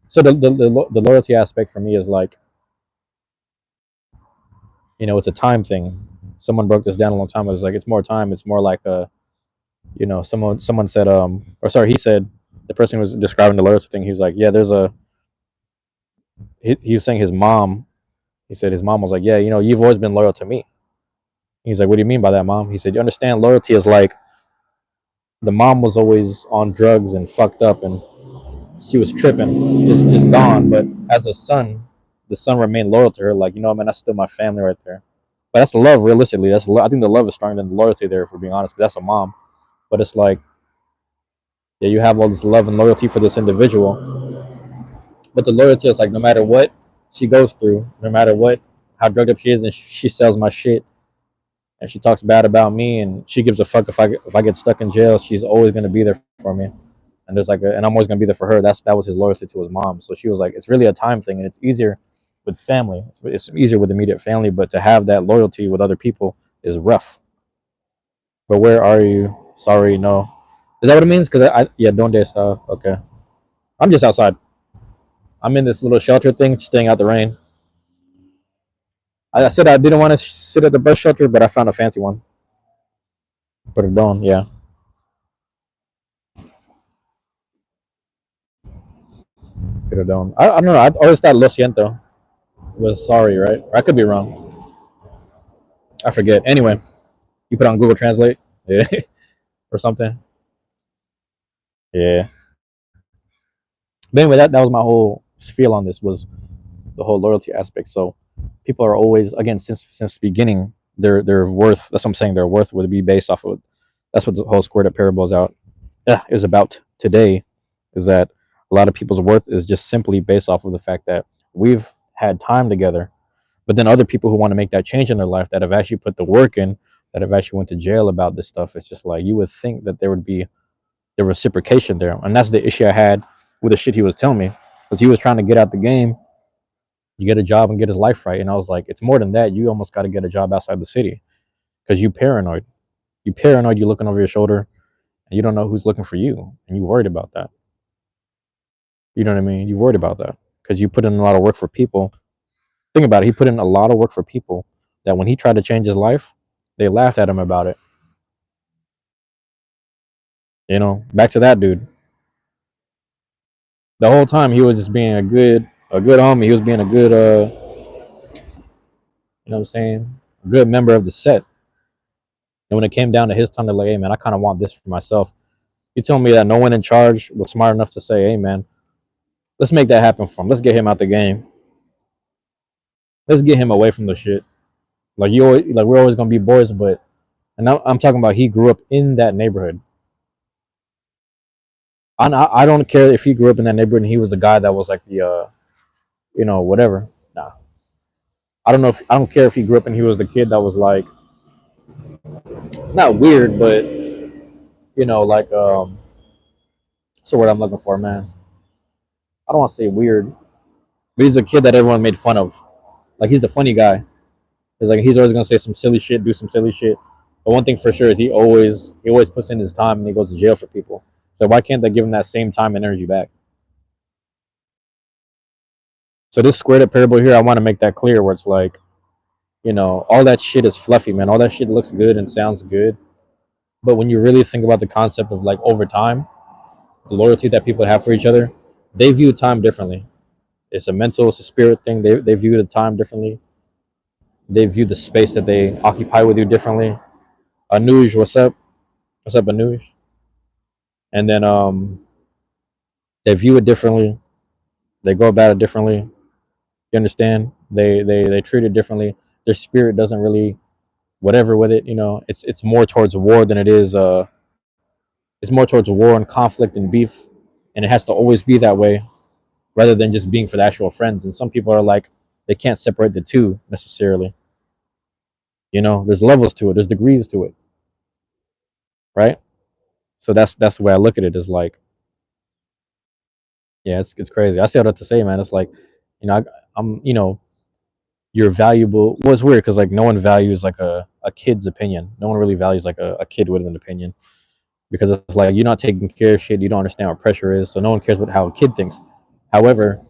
So the loyalty aspect for me is like, it's a time thing. Someone broke this down a long time ago. It's like it's more time. It's more like a, someone said, or sorry, he said, the person who was describing the loyalty thing. He was like, yeah, there's a. He was saying his mom. He said his mom was like, yeah, you've always been loyal to me. He's like, what do you mean by that, mom? He said, you understand, loyalty is like the mom was always on drugs and fucked up and she was tripping, just gone. But as a son, the son remained loyal to her. Like, man, that's still my family right there. But that's love, realistically. I think the love is stronger than the loyalty there, if we're being honest. 'Cause that's a mom. But it's like, yeah, you have all this love and loyalty for this individual, but the loyalty is like, no matter what she goes through, no matter what, how drugged up she is, and she sells my shit, and she talks bad about me, and she gives a fuck if I get stuck in jail. She's always gonna be there for me, and and I'm always gonna be there for her. That was his loyalty to his mom. So she was like, it's really a time thing, and it's easier with family. It's easier with immediate family, but to have that loyalty with other people is rough. But where are you? Sorry, no. Is that what it means? Because yeah, don't dare stop. Okay, I'm just outside. I'm in this little shelter thing, staying out the rain. I said I didn't want to sit at the bus shelter, but I found a fancy one. Put it on, yeah. Put it on. I don't know. I always thought lo siento was sorry, right? Or I could be wrong. I forget. Anyway, you put on Google Translate, yeah, or something. Yeah. But anyway, that was my whole feel on this, was the whole loyalty aspect. So people are always, again, since the beginning, their worth. That's what I'm saying. Their worth would be based off of. That's what the whole squared up parable is out. Is about today, is that a lot of people's worth is just simply based off of the fact that we've had time together. But then other people who want to make that change in their life, that have actually put the work in, that have actually went to jail about this stuff, it's just like you would think that there would be the reciprocation there. And that's the issue I had with the shit he was telling me. Because he was trying to get out the game, you get a job and get his life right. And I was like, it's more than that. You almost got to get a job outside the city because you paranoid. You paranoid, you're looking over your shoulder and you don't know who's looking for you. And you worried about that. You know what I mean? You worried about that because you put in a lot of work for people. Think about it. He put in a lot of work for people that when he tried to change his life, they laughed at him about it. Back to that dude. The whole time he was just being a good homie. He was being a good, what I'm saying, a good member of the set. And when it came down to his time, to like, hey man, I kind of want this for myself. You told me that no one in charge was smart enough to say, hey man, let's make that happen for him. Let's get him out the game. Let's get him away from the shit. Like we're always gonna be boys, but and I'm talking about he grew up in that neighborhood. I don't care if he grew up in that neighborhood and he was the guy that was like the whatever. Nah, I don't care if he grew up and he was the kid that was like not weird, but like what's the word I'm looking for, man? I don't want to say weird, but he's a kid that everyone made fun of. Like he's the funny guy. He's like he's always gonna say some silly shit, do some silly shit. But one thing for sure is he always puts in his time and he goes to jail for people. So why can't they give him that same time and energy back? So this squared up parable here, I want to make that clear where it's like, all that shit is fluffy, man. All that shit looks good and sounds good. But when you really think about the concept of like over time, the loyalty that people have for each other, they view time differently. It's a mental, it's a spirit thing. They view the time differently. They view the space that they occupy with you differently. Anuj, what's up? What's up, Anuj? And then they view it differently. They go about it differently. You understand? They treat it differently. Their spirit doesn't really whatever with it. It's more towards war than it is. It's more towards war and conflict and beef, and it has to always be that way rather than just being for the actual friends. And some people are like, they can't separate the two necessarily. There's levels to it. There's degrees to it, right? So that's the way I look at it. Is like, yeah, it's crazy. I say all that to say, man. It's like, I, I'm, you're valuable. Well, it's weird because like no one values like a kid's opinion. No one really values like a kid with an opinion because it's like you're not taking care of shit. You don't understand what pressure is, so no one cares what how a kid thinks. However,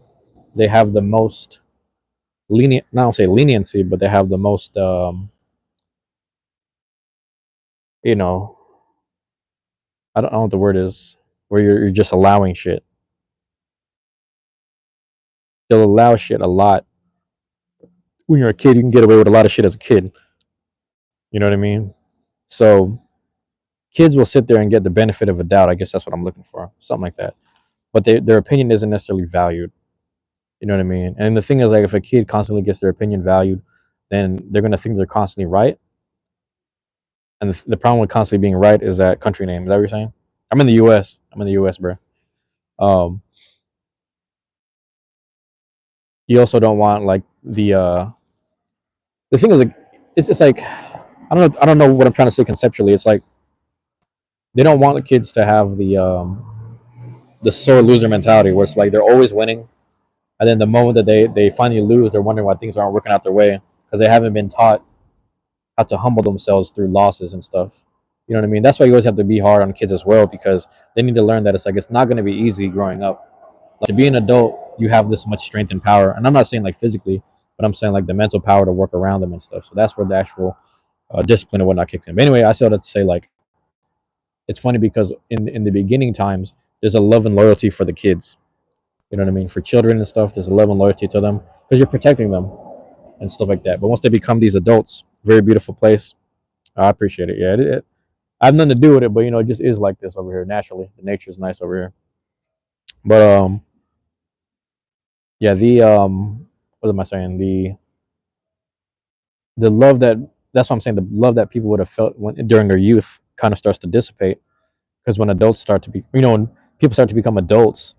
they have the most lenient. Not don't say leniency, but they have the most you know, I don't know what the word is, where you're just allowing shit. They'll allow shit a lot. When you're a kid, you can get away with a lot of shit as a kid. You know what I mean? So kids will sit there and get the benefit of a doubt. I guess that's what I'm looking for, something like that. But their opinion isn't necessarily valued. You know what I mean? And the thing is, like, if a kid constantly gets their opinion valued, then they're gonna think they're constantly right. And the problem with constantly being right is that country name. Is that what you're saying? I'm in the U.S. I'm in the U.S., bro. Um, you also don't want like the thing is like it's like I don't know what I'm trying to say conceptually. It's like they don't want the kids to have the sore loser mentality where it's like they're always winning, and then the moment that they finally lose, they're wondering why things aren't working out their way because they haven't been taught how to humble themselves through losses and stuff. You know what I mean? That's why you always have to be hard on kids as well because they need to learn that it's like it's not going to be easy growing up. Like, to be an adult, you have this much strength and power, and I'm not saying like physically, but I'm saying like the mental power to work around them and stuff. So that's where the actual discipline and whatnot kicks in. But anyway, I still have to say like it's funny because in the beginning times, there's a love and loyalty for the kids. You know what I mean? For children and stuff, there's a love and loyalty to them because you're protecting them and stuff like that. But once they become these adults, very beautiful place. I appreciate it. Yeah, I have nothing to do with it, but you know, it just is like this over here naturally. The nature is nice over here. But yeah, the what am I saying? The love that that's what I'm saying. The love that people would have felt during their youth kind of starts to dissipate because when adults start to be, you know, when people start to become adults,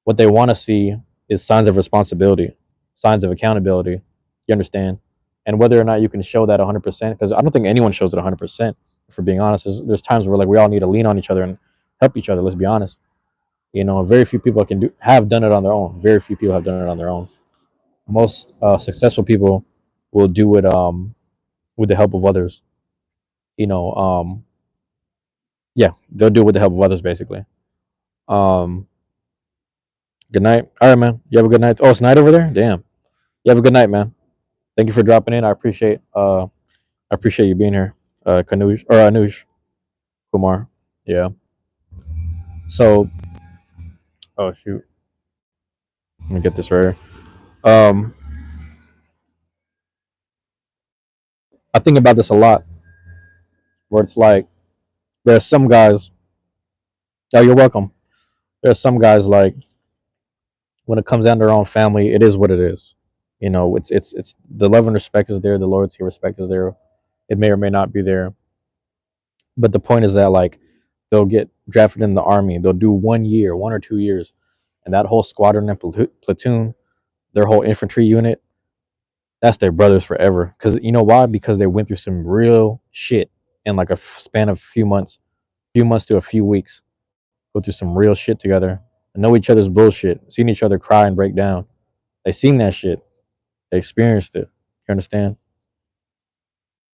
what they want to see is signs of responsibility, signs of accountability. You understand? And whether or not you can show that 100%, because I don't think anyone shows it 100%. For being honest, there's times where like we all need to lean on each other and help each other. Let's be honest. You know, very few people can do have done it on their own. Very few people have done it on their own. Most successful people will do it with the help of others. You know, yeah, they'll do it with the help of others, basically. Um, good night. All right, man. You have a good night. Oh, it's night over there. Damn. You have a good night, man. Thank you for dropping in. I appreciate you being here. Kanuj or Anuj Kumar. Yeah. So, oh shoot, let me get this right here. Um, I think about this a lot, where it's like there's some guys. Oh, you're welcome. There's some guys like when it comes down to their own family, it is what it is. You know, it's the love and respect is there, the loyalty and respect is there. It may or may not be there, but the point is that like they'll get drafted in the army. They'll do 1 year, 1 or 2 years, and that whole squadron and platoon, their whole infantry unit, that's their brothers forever. Because you know why? Because they went through some real shit in like a span of few months to a few weeks. Go through some real shit together and know each other's bullshit. Seen each other cry and break down. They seen that shit. They experienced it. You understand?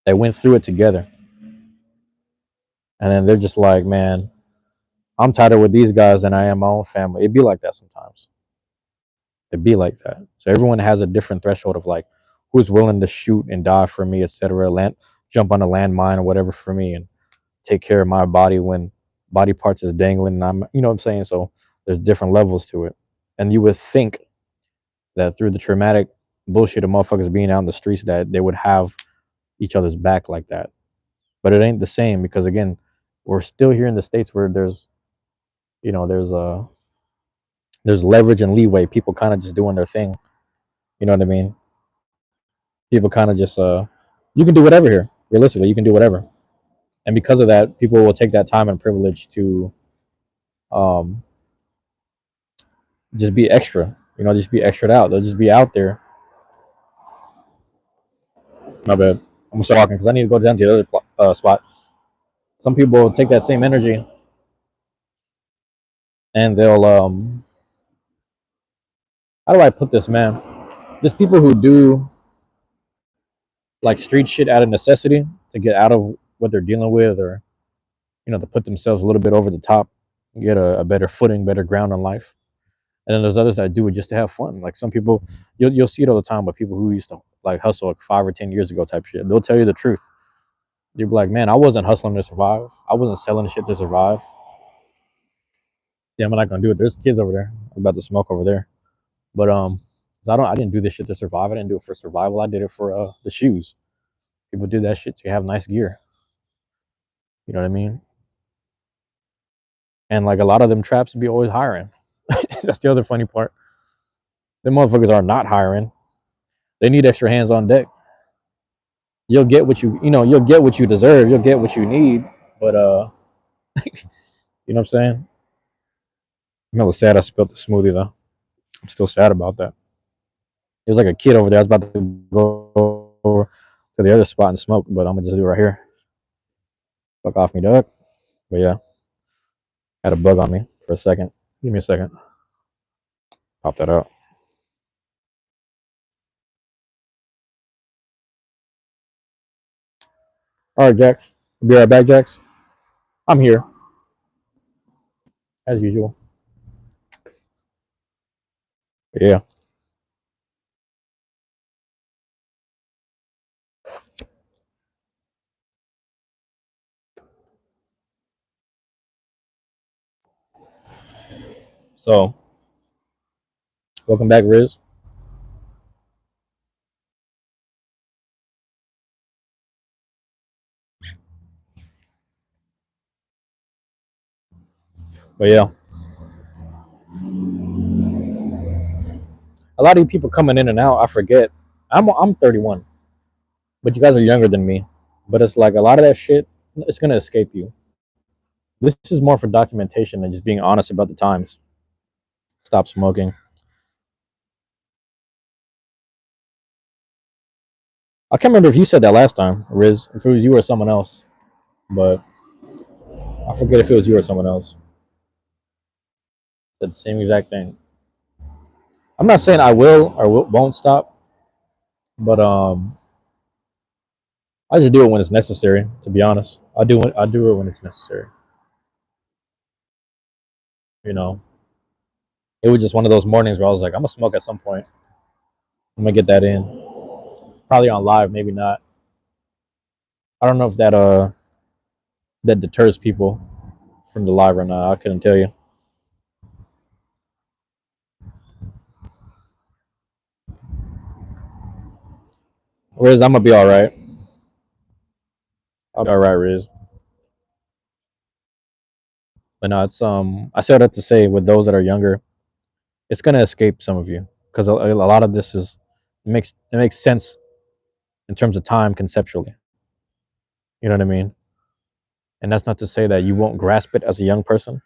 They went through it together, and then they're just like, man, I'm tighter with these guys than I am my own family. It'd be like that sometimes. It'd be like that. So everyone has a different threshold of like who's willing to shoot and die for me, etc. Land, jump on a landmine or whatever for me, and take care of my body when body parts is dangling. And I'm, you know what I'm saying. So there's different levels to it, and you would think that through the traumatic bullshit of motherfuckers being out in the streets that they would have each other's back like that, but it ain't the same because again, we're still here in the states where there's you know there's leverage and leeway. People kind of just doing their thing. You know what I mean? People kind of just you can do whatever here. Realistically, you can do whatever, and because of that, people will take that time and privilege to um, just be extra. You know, just be extra out. They'll just be out there. My bad. I'm gonna start talking because I need to go down to the other spot. Some people will take that same energy and they'll how do I put this, man? There's people who do. like street shit out of necessity to get out of what they're dealing with, or to put themselves a little bit over the top, get a better footing, better ground in life. And then there's others that do it just to have fun. Like some people, you'll see it all the time, but people who used to like hustle like 5 or 10 years ago type shit, they'll tell you the truth. You'll be like, man, I wasn't hustling to survive. I wasn't selling shit to survive. Yeah, I'm not gonna do it. There's kids over there. I'm about to smoke over there. But 'cause I didn't do this shit to survive. I didn't do it for survival. I did it for the shoes. People do that shit to have nice gear. You know what I mean? And like a lot of them traps be always hiring. That's the other funny part. Them motherfuckers are not hiring. They need extra hands on deck. You'll get what you'll get what you deserve. You'll get what you need. But you know what I'm saying? I'm a little sad I spilled the smoothie though. I'm still sad about that. There's like a kid over there. I was about to go over to the other spot and smoke, but I'm gonna just do it right here. Fuck off me, dog. But yeah, had a bug on me for a second. Give me a second. Pop that out. All right, Jax. Be right back, Jax. I'm here as usual. Yeah. So, welcome back, Riz. But yeah, a lot of you people coming in and out. I forget. I'm 31, but you guys are younger than me. But it's like a lot of that shit. It's gonna escape you. This is more for documentation than just being honest about the times. Stop smoking. I can't remember if you said that last time, Riz. If it was you or someone else, but I forget if it was you or someone else. Said the same exact thing. I'm not saying I will or won't stop, but I just do it when it's necessary. To be honest, I do it when it's necessary. You know, it was just one of those mornings where I was like, I'm gonna smoke at some point. I'm gonna get that in. Probably on live, maybe not. I don't know if that deters people from the live or not. I couldn't tell you. Riz, I'm gonna be all right. I'll be all right, Riz. But no, it's I said that to say with those that are younger, it's gonna escape some of you because a lot of this is it makes sense in terms of time conceptually. You know what I mean? And that's not to say that you won't grasp it as a young person.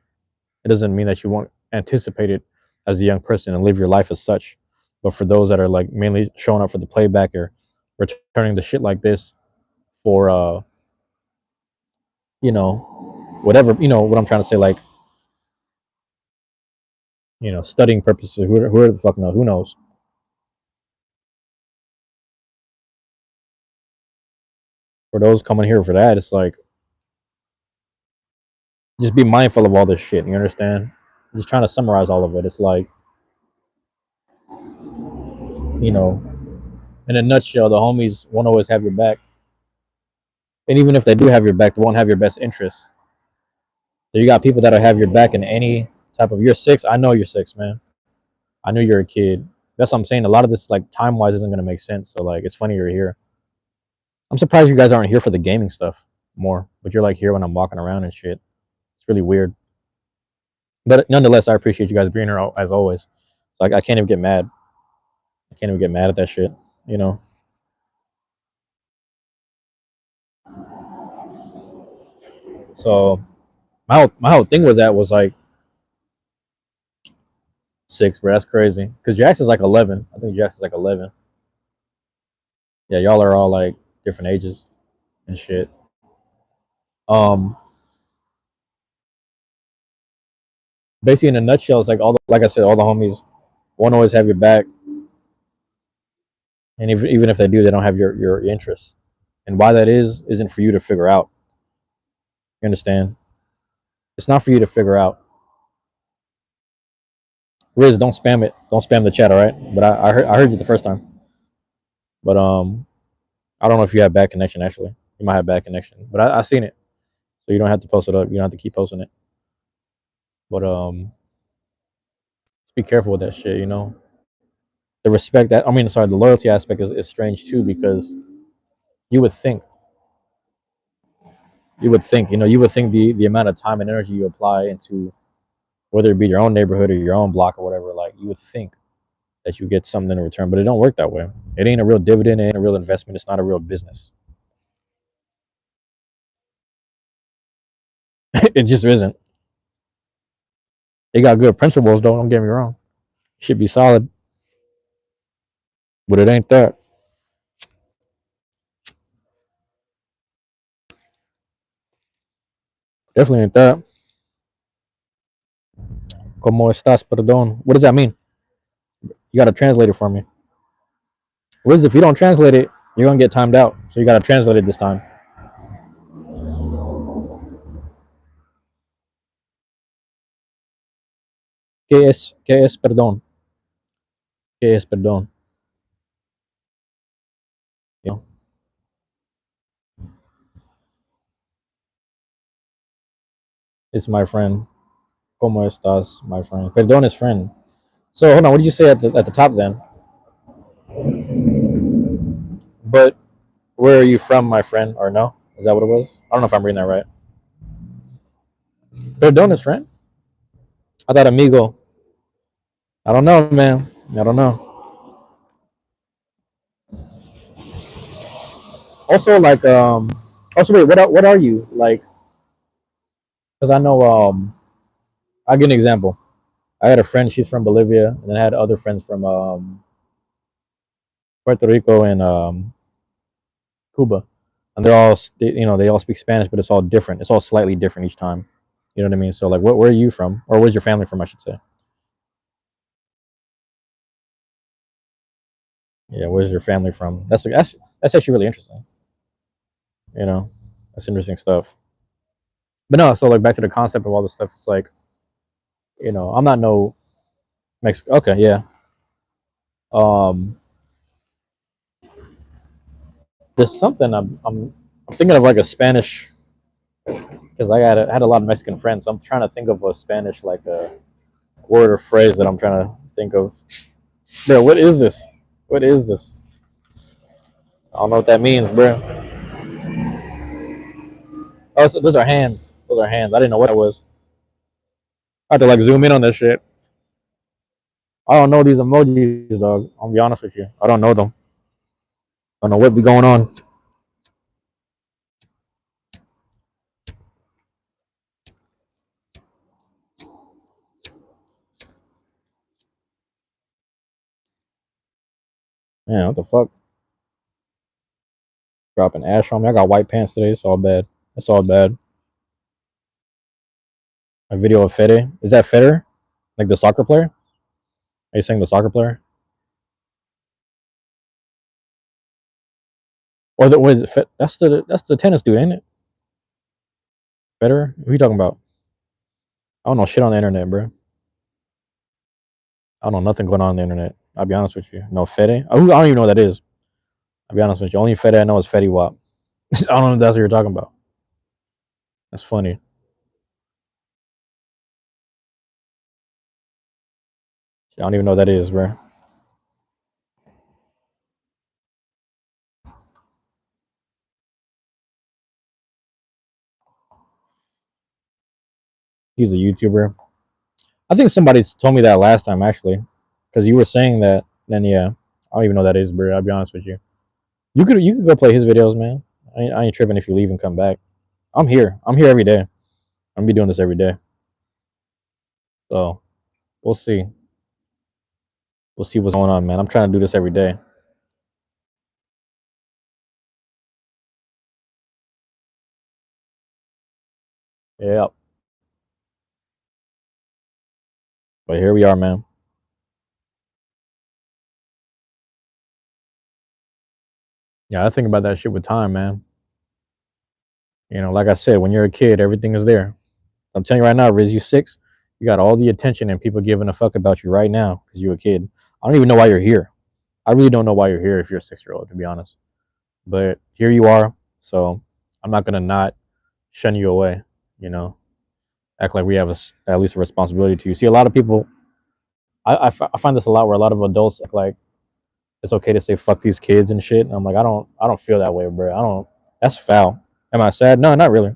It doesn't mean that you won't anticipate it as a young person and live your life as such. But for those that are like mainly showing up for the playback or returning the shit like this for whatever, what I'm trying to say, like, studying purposes, who the fuck knows? Who knows? For those coming here for that, it's like just be mindful of all this shit. You understand? Just trying to summarize all of it. It's like, you know, in a nutshell, the homies won't always have your back. And even if they do have your back, they won't have your best interests. So you got people that'll have your back in any type of. You're six. I know you're six, man. I knew you're a kid. That's what I'm saying. A lot of this, like, time wise, isn't gonna make sense. So like, it's funny you're here. I'm surprised you guys aren't here for the gaming stuff more, but you're like here when I'm walking around and shit. It's really weird. But nonetheless, I appreciate you guys being here as always. So I can't even get mad. I can't even get mad at that shit. You know. So my whole thing with that was like six, bro. That's crazy. Because Jax is like 11. I think Jax is like 11. Yeah, y'all are all like different ages and shit. Um, Basically in a nutshell, it's like like I said, all the homies won't always have your back. And even if they do, they don't have your interest. And why that is isn't for you to figure out. You understand? It's not for you to figure out. Riz, don't spam it. Don't spam the chat, all right? But I heard you the first time. But I don't know if you have bad connection actually. You might have bad connection. But I seen it. So you don't have to post it up. You don't have to keep posting it. But just be careful with that shit, you know. The respect that I mean, sorry, the loyalty aspect is strange too because you would think you would think the amount of time and energy you apply into whether it be your own neighborhood or your own block or whatever, like you would think that you get something in return, but it don't work that way. It ain't a real dividend, it ain't a real investment, it's not a real business. It just isn't. They got good principles though, don't get me wrong. Should be solid, but it ain't that. Definitely ain't that. Como estás, perdón? What does that mean? You gotta translate it for me. What is if you don't translate it, you're gonna get timed out. So you gotta translate it this time. ¿Qué es perdón? ¿Qué es perdón? You know, it's my friend. ¿Cómo estás, my friend? Perdón is friend. So hold on, what did you say at the top then? But where are you from, my friend? Or no? Is that what it was? I don't know if I'm reading that right. Perdón is friend? I thought amigo. I don't know, man. I don't know. Also, like, also wait, what are you like? Because I know, I'll give an example. I had a friend. She's from Bolivia, and then I had other friends from Puerto Rico and Cuba, and they all speak Spanish, but it's all different. It's all slightly different each time. You know what I mean? So like, where are you from, or where's your family from? I should say. Yeah, where's your family from? That's actually really interesting. You know, that's interesting stuff. But no, so like back to the concept of all this stuff. It's like, I'm not no Mexican. Okay, yeah. Um, there's something I'm thinking of like a Spanish because I had a lot of Mexican friends. So I'm trying to think of a Spanish like a word or phrase that I'm trying to think of. Bro, what is this? What is this? I don't know what that means, bro. Oh, so those are hands. Those are hands. I didn't know what that was. I had to like zoom in on this shit. I don't know these emojis, dog. I'll be honest with you. I don't know them. I don't know what be going on. Man, what the fuck? Dropping ash on me. I got white pants today. It's all bad. It's all bad. A video of Fede. Is that Federer? Like the soccer player? Are you saying the soccer player? Or the what is it? That's the tennis dude, ain't it? Federer? Who are you talking about? I don't know shit on the internet, bro. I don't know nothing going on the internet. I'll be honest with you. No Fede. I don't even know what that is. I'll be honest with you. Only Fede I know is Fetty Wap. I don't know if that's what you're talking about. That's funny. I don't even know what that is, bro. He's a YouTuber. I think somebody told me that last time actually, because you were saying that. Then yeah, I don't even know what that is, bro. I'll be honest with you. You could go play his videos, man. I ain't tripping if you leave and come back. I'm here. I'm here every day. I'm gonna be doing this every day. So we'll see. We'll see what's going on, man. I'm trying to do this every day. Yeah. But here we are, man. Yeah, I think about that shit with time, man. Like I said, when you're a kid, everything is there. I'm telling you right now, Riz, you 6, you got all the attention and people giving a fuck about you right now because you're a kid. I don't even know why you're here. I really don't know why you're here if you're a 6-year old, to be honest. But here you are, so I'm not gonna not shun you away. You know, act like we have at least a responsibility to you. See, a lot of people, I find this a lot where a lot of adults act like it's okay to say fuck these kids and shit. And I'm like, I don't feel that way, bro. I don't. That's foul. Am I sad? No, not really.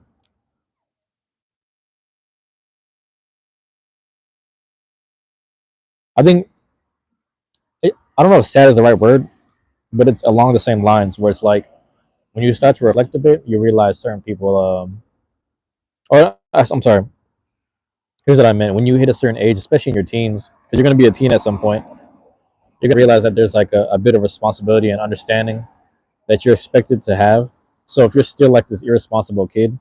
I think I don't know if sad is the right word, but it's along the same lines where it's like when you start to reflect a bit, you realize certain people. Or I'm sorry. Here's what I meant. When you hit a certain age, especially in your teens, because you're gonna be a teen at some point, you're gonna realize that there's like a bit of responsibility and understanding that you're expected to have. So if you're still like this irresponsible kid,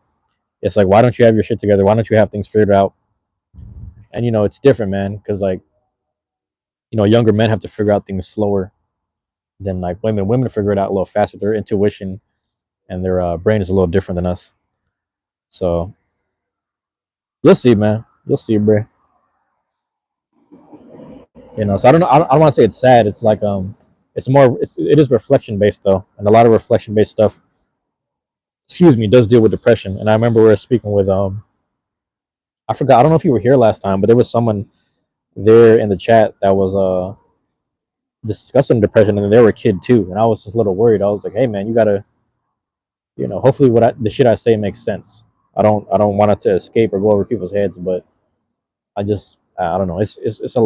it's like, why don't you have your shit together? Why don't you have things figured out? And it's different, man, because like younger men have to figure out things slower than like women. Women figure it out a little faster. Their intuition and their brain is a little different than us. So you'll see, man. You'll see, bro. So I don't know. I don't want to say it's sad. It's like it's more. It is reflection based though, and a lot of reflection based stuff. Excuse me, does deal with depression. And I remember we were speaking with I forgot. I don't know if you were here last time, but there was someone there in the chat that was discussing depression, and they were a kid too. And I was just a little worried. I was like, hey man, you gotta hopefully the shit I say makes sense. I don't want it to escape or go over people's heads, but I don't know. It's a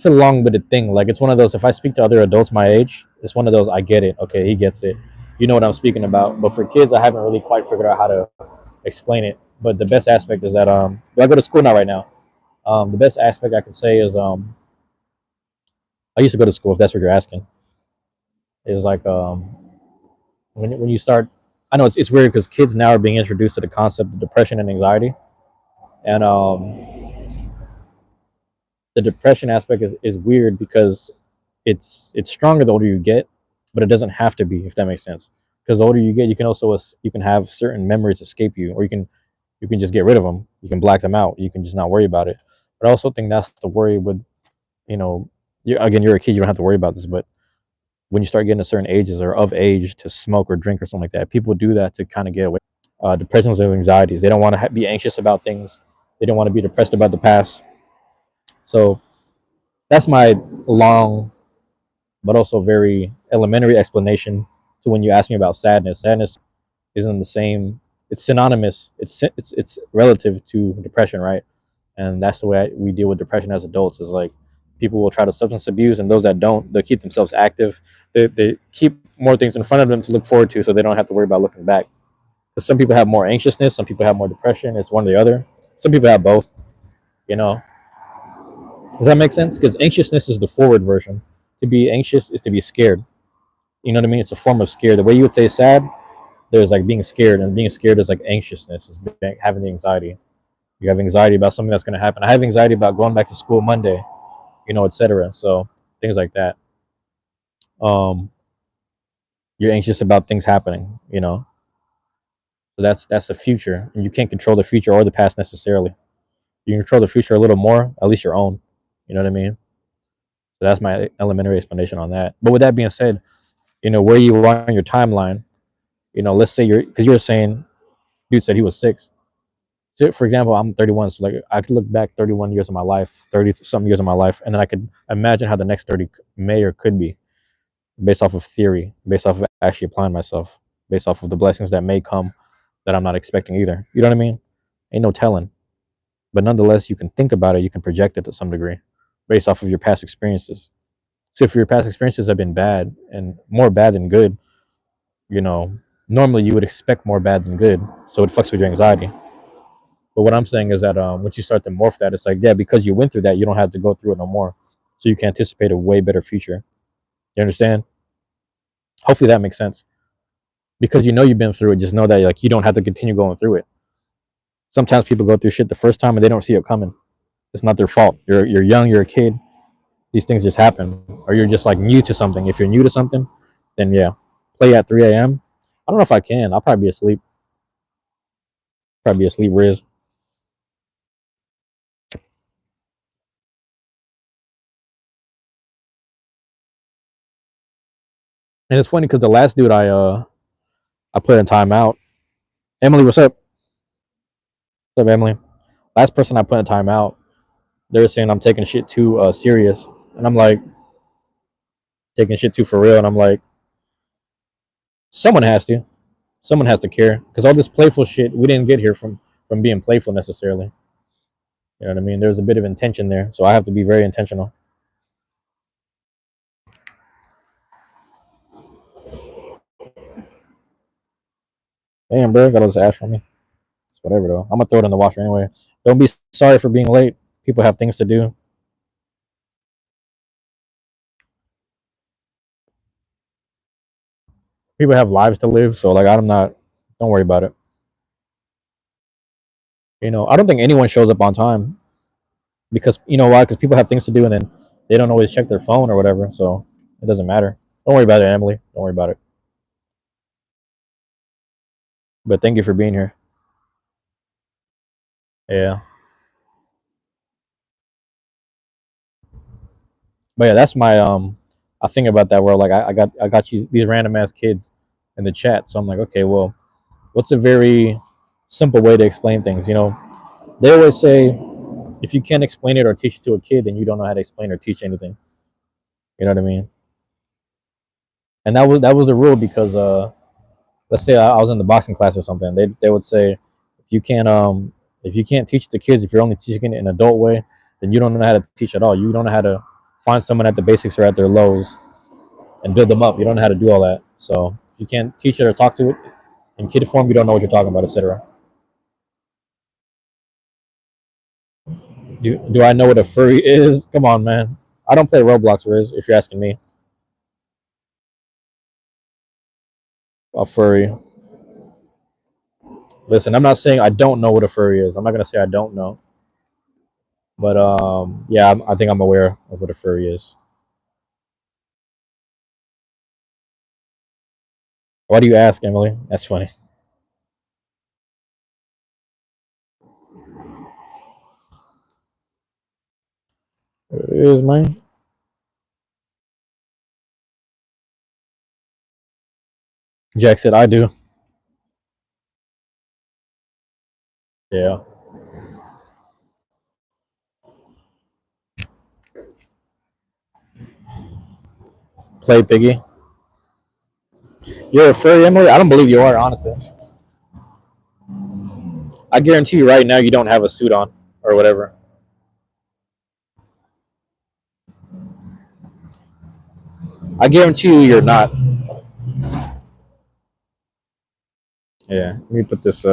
long winded thing. Like it's one of those. If I speak to other adults my age, it's one of those. I get it. Okay, he gets it. You know what I'm speaking about. But for kids, I haven't really quite figured out how to explain it. But the best aspect is that I go to school now right now. The best aspect I can say is I used to go to school. If that's what you're asking, is like when you start. I know it's weird because kids now are being introduced to the concept of depression and anxiety, and the depression aspect is weird because it's stronger the older you get, but it doesn't have to be, if that makes sense. Because the older you get, you can have certain memories escape you, or you can just get rid of them. You can black them out. You can just not worry about it. But I also think that's the worry with you know, you're a kid, you don't have to worry about this, but when you start getting to certain ages or of age to smoke or drink or something like that, people do that to kind of get away. Depressions and anxieties. They don't want to be anxious about things. They don't want to be depressed about the past. So that's my long but also very elementary explanation to when you ask me about sadness. Sadness isn't the same. It's synonymous. It's relative to depression, right? And that's the way we deal with depression as adults. Is like people will try to substance abuse, and those that don't, they keep themselves active. They keep more things in front of them to look forward to, so they don't have to worry about looking back. Because some people have more anxiousness, some people have more depression. It's one or the other. Some people have both. You know, does that make sense? Because anxiousness is the forward version. To be anxious is to be scared. You know what I mean? It's a form of scare. The way you would say sad, there's like being scared, and being scared is like anxiousness, is having the anxiety. You have anxiety about something that's going to happen. I have anxiety about going back to school Monday, etc. So things like that. Um, you're anxious about things happening, So that's the future, and you can't control the future or the past necessarily. You can control the future a little more, at least your own. You know what I mean? So that's my elementary explanation on that. But with that being said, where you are on your timeline, let's say because you were saying, dude said he was 6. So for example, I'm 31, so like I could look back 31 years of my life, 30 some years of my life, and then I could imagine how the next 30 may or could be, based off of theory, based off of actually applying myself, based off of the blessings that may come that I'm not expecting either. You know what I mean? Ain't no telling. But nonetheless, you can think about it, you can project it to some degree, based off of your past experiences. So if your past experiences have been bad and more bad than good, you know, normally you would expect more bad than good, so it fucks with your anxiety. But what I'm saying is that once you start to morph that, it's like, yeah, because you went through that, you don't have to go through it no more. So you can anticipate a way better future. You understand? Hopefully that makes sense. Because you've been through it, just know that like you don't have to continue going through it. Sometimes people go through shit the first time and they don't see it coming. It's not their fault. You're young, you're a kid. These things just happen, or you're just like new to something. If you're new to something, then yeah, play at 3 a.m. I don't know if I can. I'll probably be asleep. Probably be asleep, Riz. And it's funny because the last dude I put in timeout. Emily, what's up? What's up, Emily? Last person I put in timeout. They're saying I'm taking shit too serious, and I'm like taking shit too for real, and I'm like, someone has to. Someone has to care because all this playful shit we didn't get here from being playful necessarily. You know what I mean? There's a bit of intention there, so I have to be very intentional. Damn, bro, got all this ash on me. It's whatever though. I'm gonna throw it in the washer anyway. Don't be sorry for being late. People have things to do. People have lives to live. So like, I'm not. Don't worry about it. You know, I don't think anyone shows up on time because you know why? Because people have things to do and then they don't always check their phone or whatever. So it doesn't matter. Don't worry about it, Emily. Don't worry about it. But thank you for being here. Yeah. But yeah, that's my I think about that where like I got these random ass kids in the chat. So I'm like, okay, well, what's a very simple way to explain things? You know, they always say if you can't explain it or teach it to a kid, then you don't know how to explain or teach anything. You know what I mean? And that was a rule because let's say I was in the boxing class or something, they would say if you can't if you can't teach the kids, if you're only teaching it in an adult way, then you don't know how to teach at all. You don't know how to find someone at the basics or at their lows and build them up. You don't know how to do all that. So if you can't teach it or talk to it in kid form, you don't know what you're talking about, etc. Do I know what a furry is? Come on, man. I don't play Roblox, Riz, if you're asking me. A furry. Listen, I'm not saying I don't know what a furry is. I'm not gonna say I don't know, but yeah, I think I'm aware of what a furry is. Why do you ask, Emily? That's funny. It is, man. Jack said I do. Yeah. Play piggy. You're a furry, Emily? I don't believe you are, honestly. I guarantee you right now you don't have a suit on or whatever. I guarantee you you're not. Yeah. Let me put this.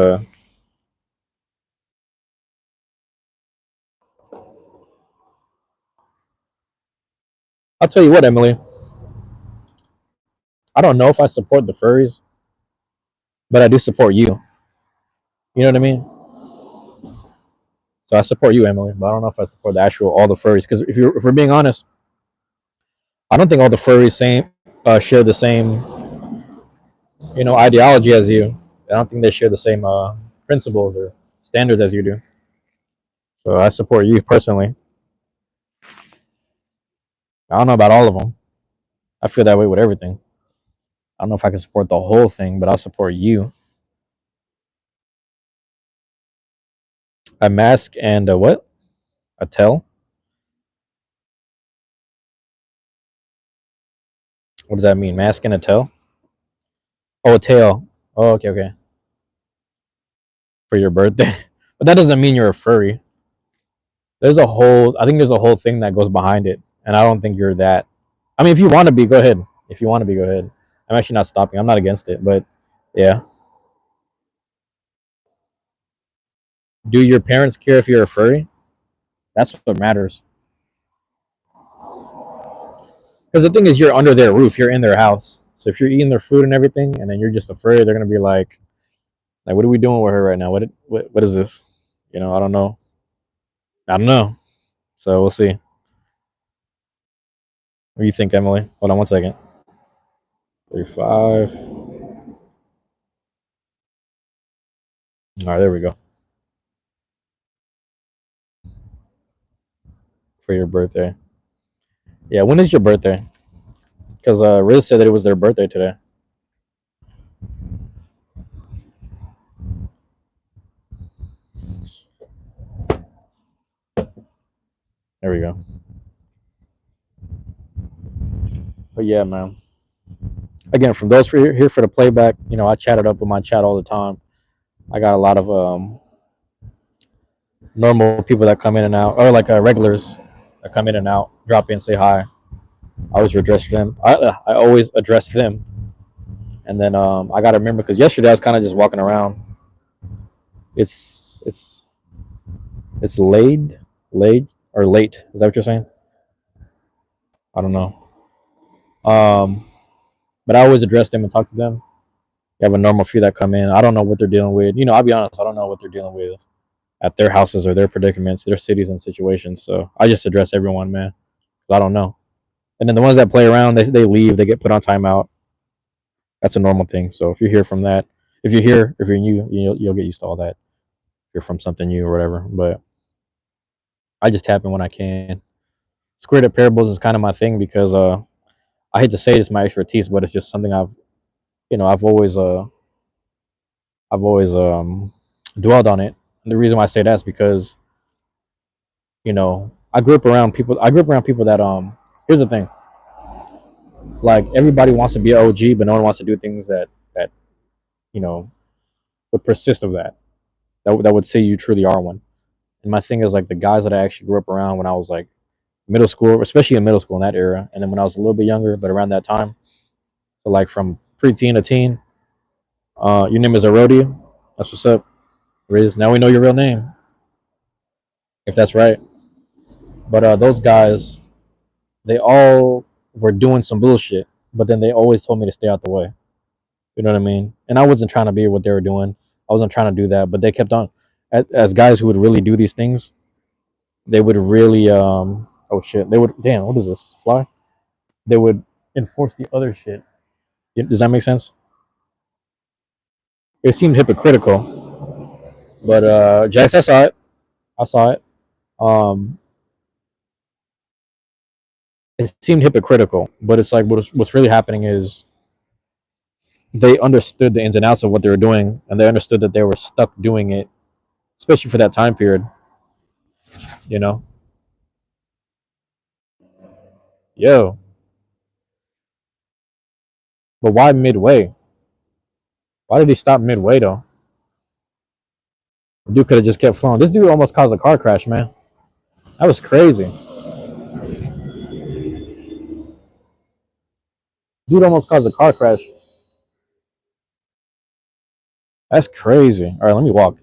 I'll tell you what, Emily. I don't know if I support the furries, but I do support you. You know what I mean? So I support you, Emily, but I don't know if I support the actual all the furries. Because if we're being honest, I don't think all the furries share the same ideology as you. I don't think they share the same principles or standards as you do. So I support you personally. I don't know about all of them. I feel that way with everything. I don't know if I can support the whole thing, but I'll support you. A mask and a what? A tail? What does that mean? Mask and a tail? Oh, a tail. Oh, okay, okay. For your birthday. But that doesn't mean you're a furry. I think there's a whole thing that goes behind it. And I don't think you're that. I mean, if you want to be, go ahead. If you want to be, go ahead. I'm actually not stopping. I'm not against it. But yeah. Do your parents care if you're a furry? That's what matters. Because the thing is, you're under their roof. You're in their house. So if you're eating their food and everything, and then you're just a furry, they're gonna be like, what are we doing with her right now? What is this? I don't know. I don't know. So we'll see. What do you think, Emily? Hold on 1 second. 35. All right, there we go. For your birthday. Yeah, when is your birthday? Because Riz said that it was their birthday today. There we go. But yeah, man. Again, from those here for the playback, I chatted up with my chat all the time. I got a lot of normal people that come in and out, or like regulars that come in and out, drop in, say hi. I always address them. I always address them, and then I gotta remember because yesterday I was kind of just walking around. It's laid or late. Is that what you're saying? I don't know. Um, but I always address them and talk to them. You have a normal few that come in. I don't know what they're dealing with. I'll be honest. I don't know what they're dealing with at their houses or their predicaments, their cities and situations. So I just address everyone, man. I don't know. And then the ones that play around, they leave. They get put on timeout. That's a normal thing. So if you're here from that, if you're new, you'll get used to all that. If you're from something new or whatever. But I just tap in when I can. Squared up parables is kind of my thing because I hate to say it's my expertise, but it's just something I've always dwelled on it. And the reason why I say that is because I grew up around people. I grew up around people that Here's the thing. Like everybody wants to be an OG, but no one wants to do things that you know would persist of that would say you truly are one. And my thing is like the guys that I actually grew up around when I was like middle school, especially in middle school in that era, and then when I was a little bit younger, but around that time, so like from preteen to teen. Your name is Arodi. That's what's up, Riz. Now we know your real name, if that's right. But those guys, they all were doing some bullshit, but then they always told me to stay out the way. You know what I mean? And I wasn't trying to be what they were doing. I wasn't trying to do that, but they kept on. As guys who would really do these things, they would really oh shit, they would damn, what is this? Fly? They would enforce the other shit. Does that make sense? It seemed hypocritical, but Jax, I saw it. I saw it. Um, it seemed hypocritical, but it's like what's really happening is they understood the ins and outs of what they were doing, and they understood that they were stuck doing it, especially for that time period. You know, yo, but why midway? Why did he stop midway though? The dude could have just kept flowing. This dude almost caused a car crash, man. That was crazy. Dude almost caused a car crash. That's crazy. All right, let me walk.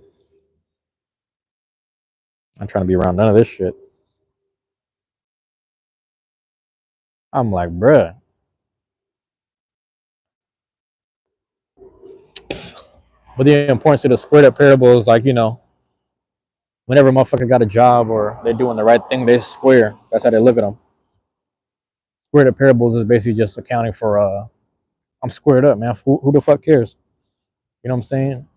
I'm trying to be around none of this shit. I'm like, bruh. But the importance of the squared up parable is like, whenever a motherfucker got a job or they're doing the right thing, they square. That's how they look at them. Squared up parables is basically just accounting for I'm squared up, man. Who the fuck cares? You know what I'm saying?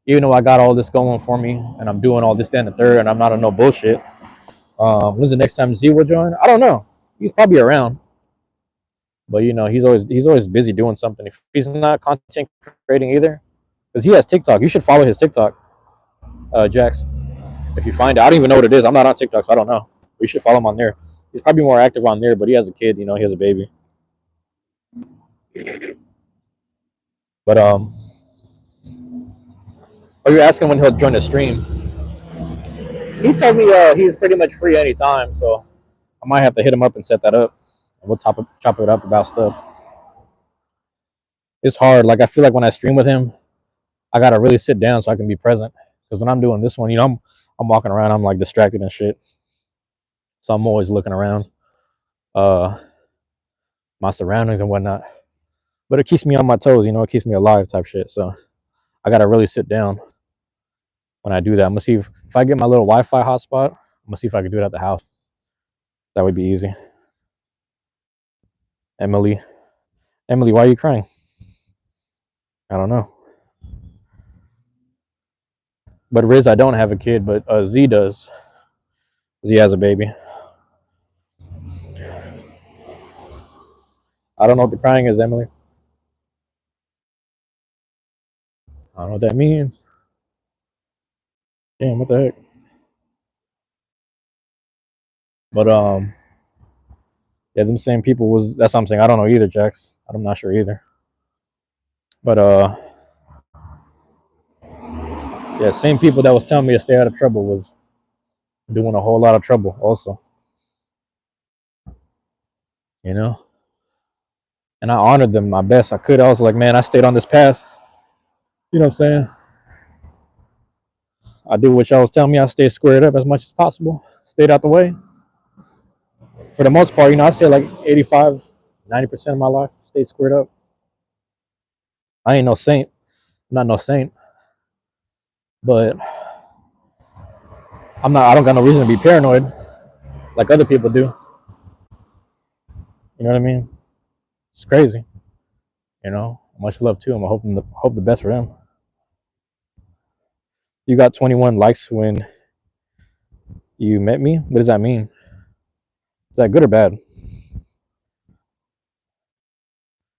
Even though I got all this going for me and I'm doing all this, then the third, and I'm not on no bullshit. When's the next time Z will join? I don't know. He's probably around, but he's always busy doing something. If he's not content creating either, because he has TikTok, you should follow his TikTok, Jax. If you find it, I don't even know what it is. I'm not on TikTok, so I don't know. But you should follow him on there. He's probably more active on there, but he has a kid. He has a baby. But are you asking when he'll join the stream? He told me he's pretty much free anytime, so I might have to hit him up and set that up. We'll chop it up about stuff. It's hard. Like I feel like when I stream with him, I gotta really sit down so I can be present. Because when I'm doing this one, I'm walking around, I'm like distracted and shit. So I'm always looking around, uh, my surroundings and whatnot. But it keeps me on my toes. It keeps me alive, type shit. So I gotta really sit down when I do that. I'm gonna see if I get my little Wi-Fi hotspot. I'm gonna see if I can do it at the house. That would be easy. Emily, Emily, why are you crying? I don't know. But Riz, I don't have a kid, but Z does. Z has a baby. I don't know what the crying is, Emily. I don't know what that means. Damn, what the heck? But yeah, them same people was. That's what I'm saying. I don't know either, Jax. I'm not sure either. But yeah, same people that was telling me to stay out of trouble was doing a whole lot of trouble also. You know, and I honored them my best I could. I was like, man, I stayed on this path. You know what I'm saying? I did what y'all was telling me. I stayed squared up as much as possible. Stayed out the way. For the most part, I stayed like 85, 90% of my life. Stayed squared up. I ain't no saint. I'm not no saint. But I'm not. I don't got no reason to be paranoid like other people do. You know what I mean? It's crazy. Much love to him. I hope the best for him. You got 21 likes when you met me. What does that mean? Is that good or bad?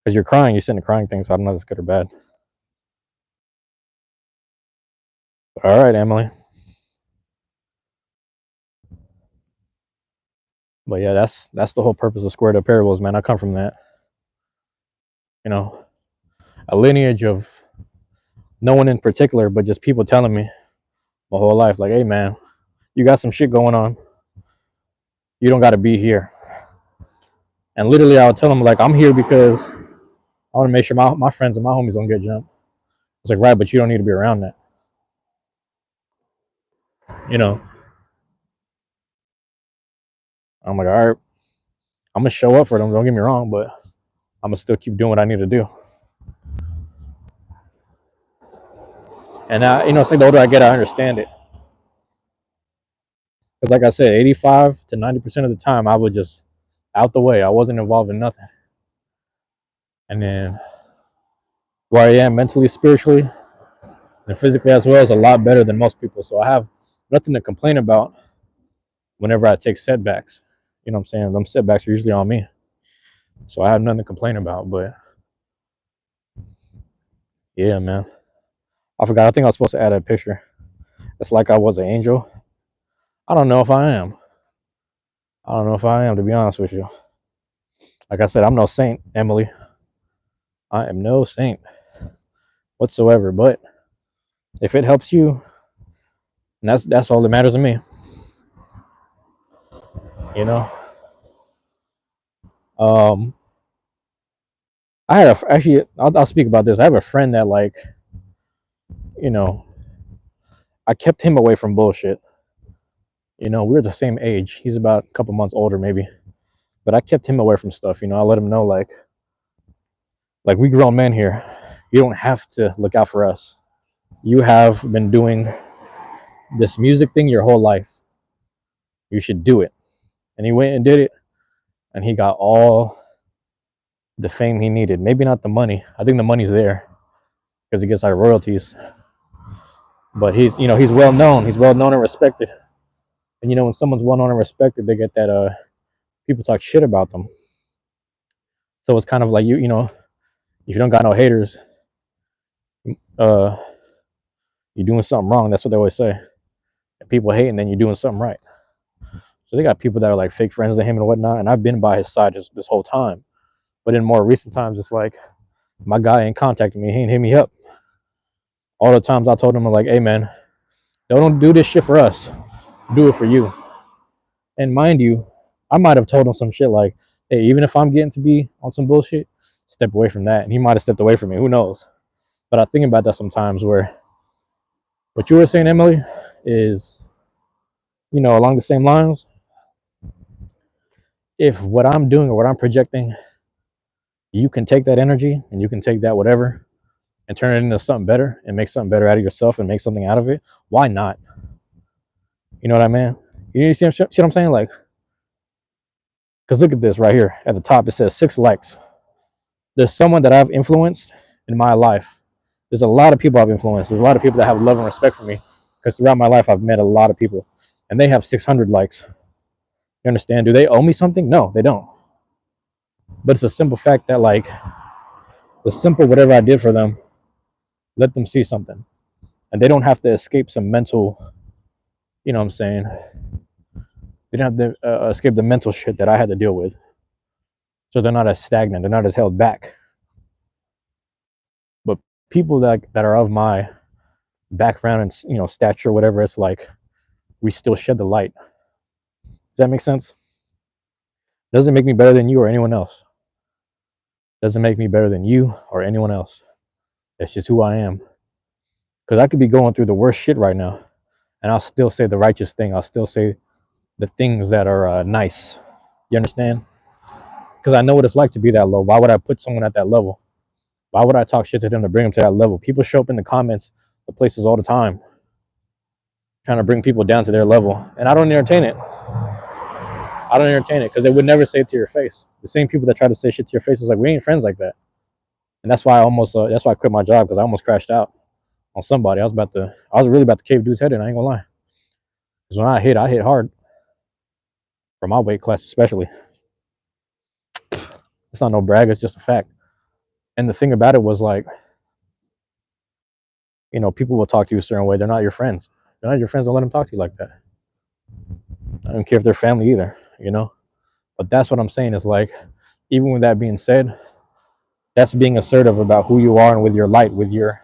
Because you're crying. You're sending a crying thing, so I don't know if it's good or bad. All right, Emily. But yeah, that's the whole purpose of squared up parables, man. I come from that. A lineage of no one in particular, but just people telling me my whole life, like, hey man, you got some shit going on. You don't got to be here. And literally, I would tell them, like, I'm here because I want to make sure my friends and my homies don't get jumped. It's like, right, but you don't need to be around that. I'm like, all right, I'm gonna show up for them. Don't get me wrong, but I'm gonna still keep doing what I need to do. And it's like the older I get, I understand it. Because, like I said, 85 to 90% of the time, I was just out the way. I wasn't involved in nothing. And then where I am mentally, spiritually, and physically as well is a lot better than most people. So I have nothing to complain about whenever I take setbacks. You know what I'm saying? Them setbacks are usually on me. So I have nothing to complain about. But yeah, man. I forgot. I think I was supposed to add a picture. It's like I was an angel. I don't know if I am. I don't know if I am, to be honest with you. Like I said, I'm no saint, Emily. I am no saint whatsoever. But if it helps you, that's all that matters to me. You know. Um, I had actually. I'll speak about this. I have a friend that, like, you know, I kept him away from bullshit. We're the same age. He's about a couple months older, maybe. But I kept him away from stuff. I let him know, like we grown men here. You don't have to look out for us. You have been doing this music thing your whole life. You should do it. And he went and did it, and he got all the fame he needed. Maybe not the money. I think the money's there because he gets like royalties. But he's well known. He's well known and respected. And when someone's well known and respected, they get that people talk shit about them. So it's kind of like if you don't got no haters, uh, you're doing something wrong. That's what they always say. And people hate, and then you're doing something right. So they got people that are like fake friends to him and whatnot. And I've been by his side this whole time. But in more recent times, it's like my guy ain't contacting me. He ain't hit me up. All the times I told him, I'm like, hey man, don't do this shit for us. Do it for you. And mind you, I might have told him some shit like, hey, even if I'm getting to be on some bullshit, step away from that. And he might have stepped away from me. Who knows? But I think about that sometimes where what you were saying, Emily, is, along the same lines. If what I'm doing or what I'm projecting, you can take that energy and you can take that whatever and turn it into something better and make something better out of yourself and make something out of it, why not? You know what I mean? You see what I'm saying? Like, Because look at this right here at the top. It says 6 likes. There's someone that I've influenced in my life. There's a lot of people I've influenced. There's a lot of people that have love and respect for me. Because throughout my life, I've met a lot of people. And they have 600 likes. You understand? Do they owe me something? No, they don't. But it's a simple fact that, like, the simple whatever I did for them, let them see something. And they don't have to escape some mental, you know what I'm saying? They don't have to escape the mental shit that I had to deal with. So they're not as stagnant. They're not as held back. But people that are of my background and, you know, stature, whatever, it's like we still shed the light. Does that make sense? Doesn't make me better than you or anyone else. Doesn't make me better than you or anyone else. That's just who I am. Because I could be going through the worst shit right now, and I'll still say the righteous thing. I'll still say the things that are nice. You understand? Because I know what it's like to be that low. Why would I put someone at that level? Why would I talk shit to them to bring them to that level? People show up in the comments, the places all the time, trying to bring people down to their level, and I don't entertain it. I don't entertain it because they would never say it to your face. The same people that try to say shit to your face is like, we ain't friends like that. And that's why that's why I quit my job, because I almost crashed out on somebody. I was really about to cave dude's head in. I ain't gonna lie. Because when I hit hard for my weight class, especially. It's not no brag. It's just a fact. And the thing about it was, like, you know, people will talk to you a certain way. They're not your friends. They're not your friends. Don't let them talk to you like that. I don't care if they're family either, you know. But that's what I'm saying is, like, even with that being said, that's being assertive about who you are and with your light, with your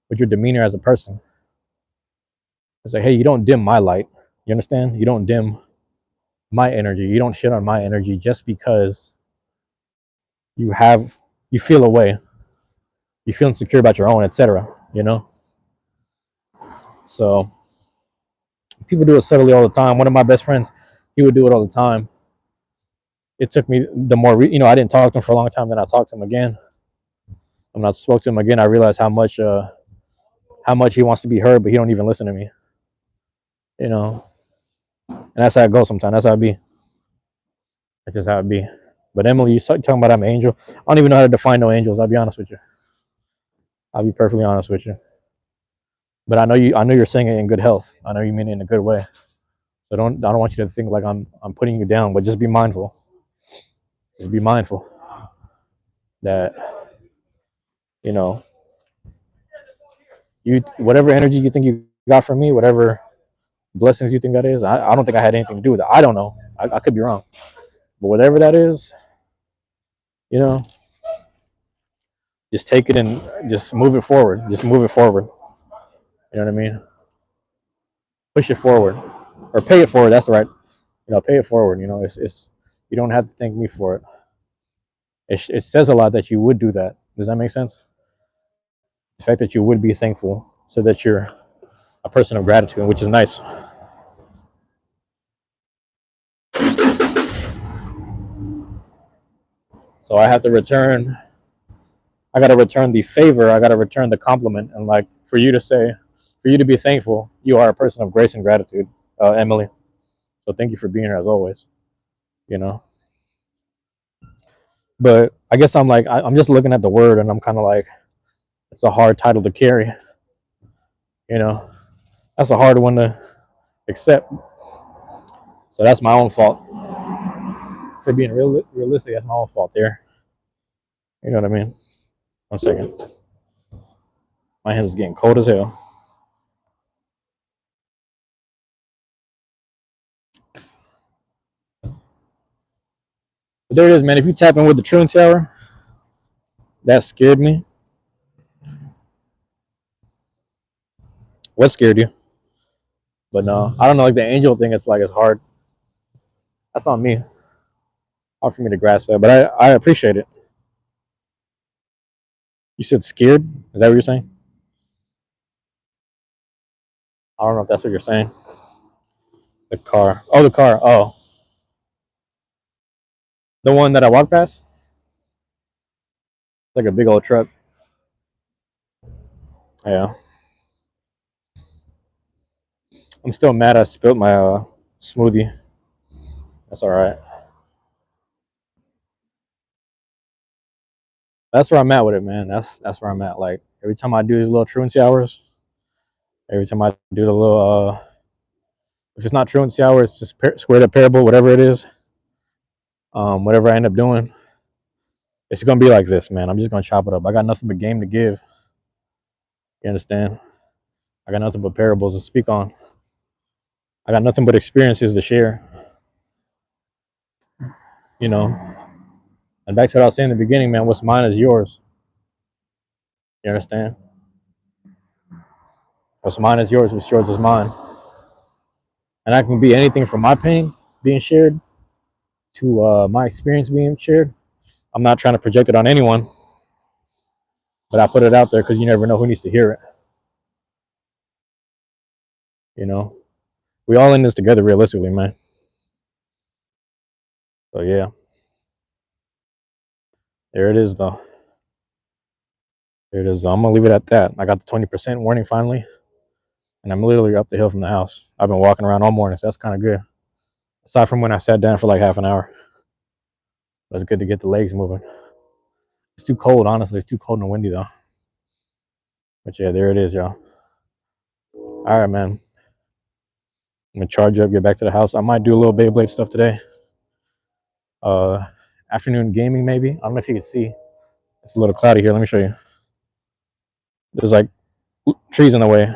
demeanor as a person. It's like, hey, you don't dim my light. You understand? You don't dim my energy. You don't shit on my energy just because you feel a way. You feel insecure about your own, etc. You know? So people do it subtly all the time. One of my best friends, he would do it all the time. It took me the more, you know, I didn't talk to him for a long time. Then I talked to him again. When I spoke to him again, I realized how much he wants to be heard, but he don't even listen to me. You know, and that's how it goes sometimes. That's how it be. That's just how it be. But Emily, you talking about I'm an angel. I don't even know how to define no angels. I'll be honest with you. I'll be perfectly honest with you. But I know you. I know you're saying it in good health. I know you mean it in a good way. So I don't want you to think like I'm putting you down. But just be mindful. Just be mindful that, you know, you whatever energy you think you got from me, whatever blessings you think that is. I don't think I had anything to do with it. I don't know. I could be wrong. But whatever that is, you know, just take it and just move it forward. Just move it forward. You know what I mean? Push it forward, or pay it forward. That's the right. You know, pay it forward. You know, it's you don't have to thank me for it. It says a lot that you would do that. Does that make sense? The fact that you would be thankful, so that you're a person of gratitude, which is nice. So I have to return. I got to return the favor. I got to return the compliment, and, like, for you to say, for you to be thankful, you are a person of grace and gratitude, Emily. So thank you for being here as always. You know, but I guess I'm just looking at the word, and I'm kind of like, it's a hard title to carry. You know, that's a hard one to accept. So that's my own fault for being realistic. That's my own fault there. You know what I mean? 1 second. My hands is getting cold as hell. But there it is, man. If you tap in with the Truancy hour, that scared me. What scared you? But no, I don't know. Like the angel thing, it's like it's hard. That's on me. Hard for me to grasp that, but I appreciate it. You said scared? Is that what you're saying? I don't know if that's what you're saying. The car. Oh, the car. Oh, the one that I walked past. It's like a big old truck. Yeah. I'm still mad I spilled my smoothie. That's all right. That's where I'm at with it, man. That's where I'm at. Like every time I do these little truancy hours, every time I do the little if it's not truancy hour, it's just squared up parable, whatever it is. Whatever I end up doing, it's gonna be like this, man. I'm just gonna chop it up. I got nothing but game to give. You understand? I got nothing but parables to speak on. I got nothing but experiences to share. You know. And back to what I was saying in the beginning, man. What's mine is yours. You understand? What's mine is yours. What's yours is mine. And that can be anything from my pain being shared to my experience being shared. I'm not trying to project it on anyone, but I put it out there because you never know who needs to hear it. You know, we all in this together, realistically, man. So yeah, there it is, though. There it is. I'm gonna leave it at that. I got the 20% warning finally, and I'm literally up the hill from the house. I've been walking around all morning, so that's kind of good. Aside from when I sat down for like half an hour, but it's good to get the legs moving. It's too cold, honestly. It's too cold and windy though. But yeah, there it is, y'all. All right, man. I'm gonna charge up, get back to the house. I might do a little Beyblade stuff today. Uh, Afternoon gaming maybe. I don't know if you can see. It's a little cloudy here. Let me show you. There's like trees in the way,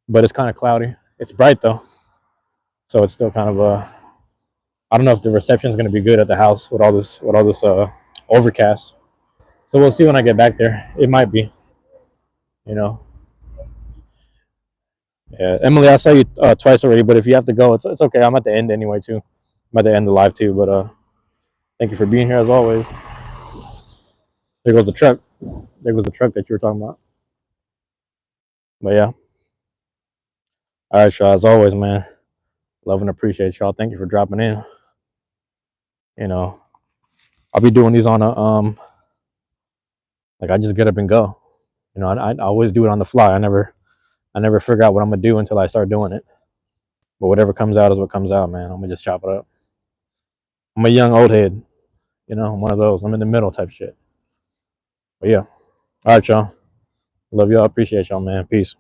but it's kind of cloudy. It's bright though, so it's still kind of I don't know if the reception is gonna be good at the house with all this overcast. So we'll see when I get back there. It might be, you know. Yeah, Emily, I saw you twice already, but if you have to go, it's okay. I'm at the end anyway too. I'm at the end of the live too, but thank you for being here as always. There goes the truck. There goes the truck that you were talking about. But yeah, all right, y'all. As always, man, love and appreciate y'all. Thank you for dropping in. You know, I'll be doing these on a like I just get up and go. You know, I always do it on the fly. I never figure out what I'm gonna do until I start doing it. But whatever comes out is what comes out, man. I'm gonna just chop it up. I'm a young old head, you know. I'm one of those. I'm in the middle type shit. But yeah, all right, y'all. Love y'all. Appreciate y'all, man. Peace.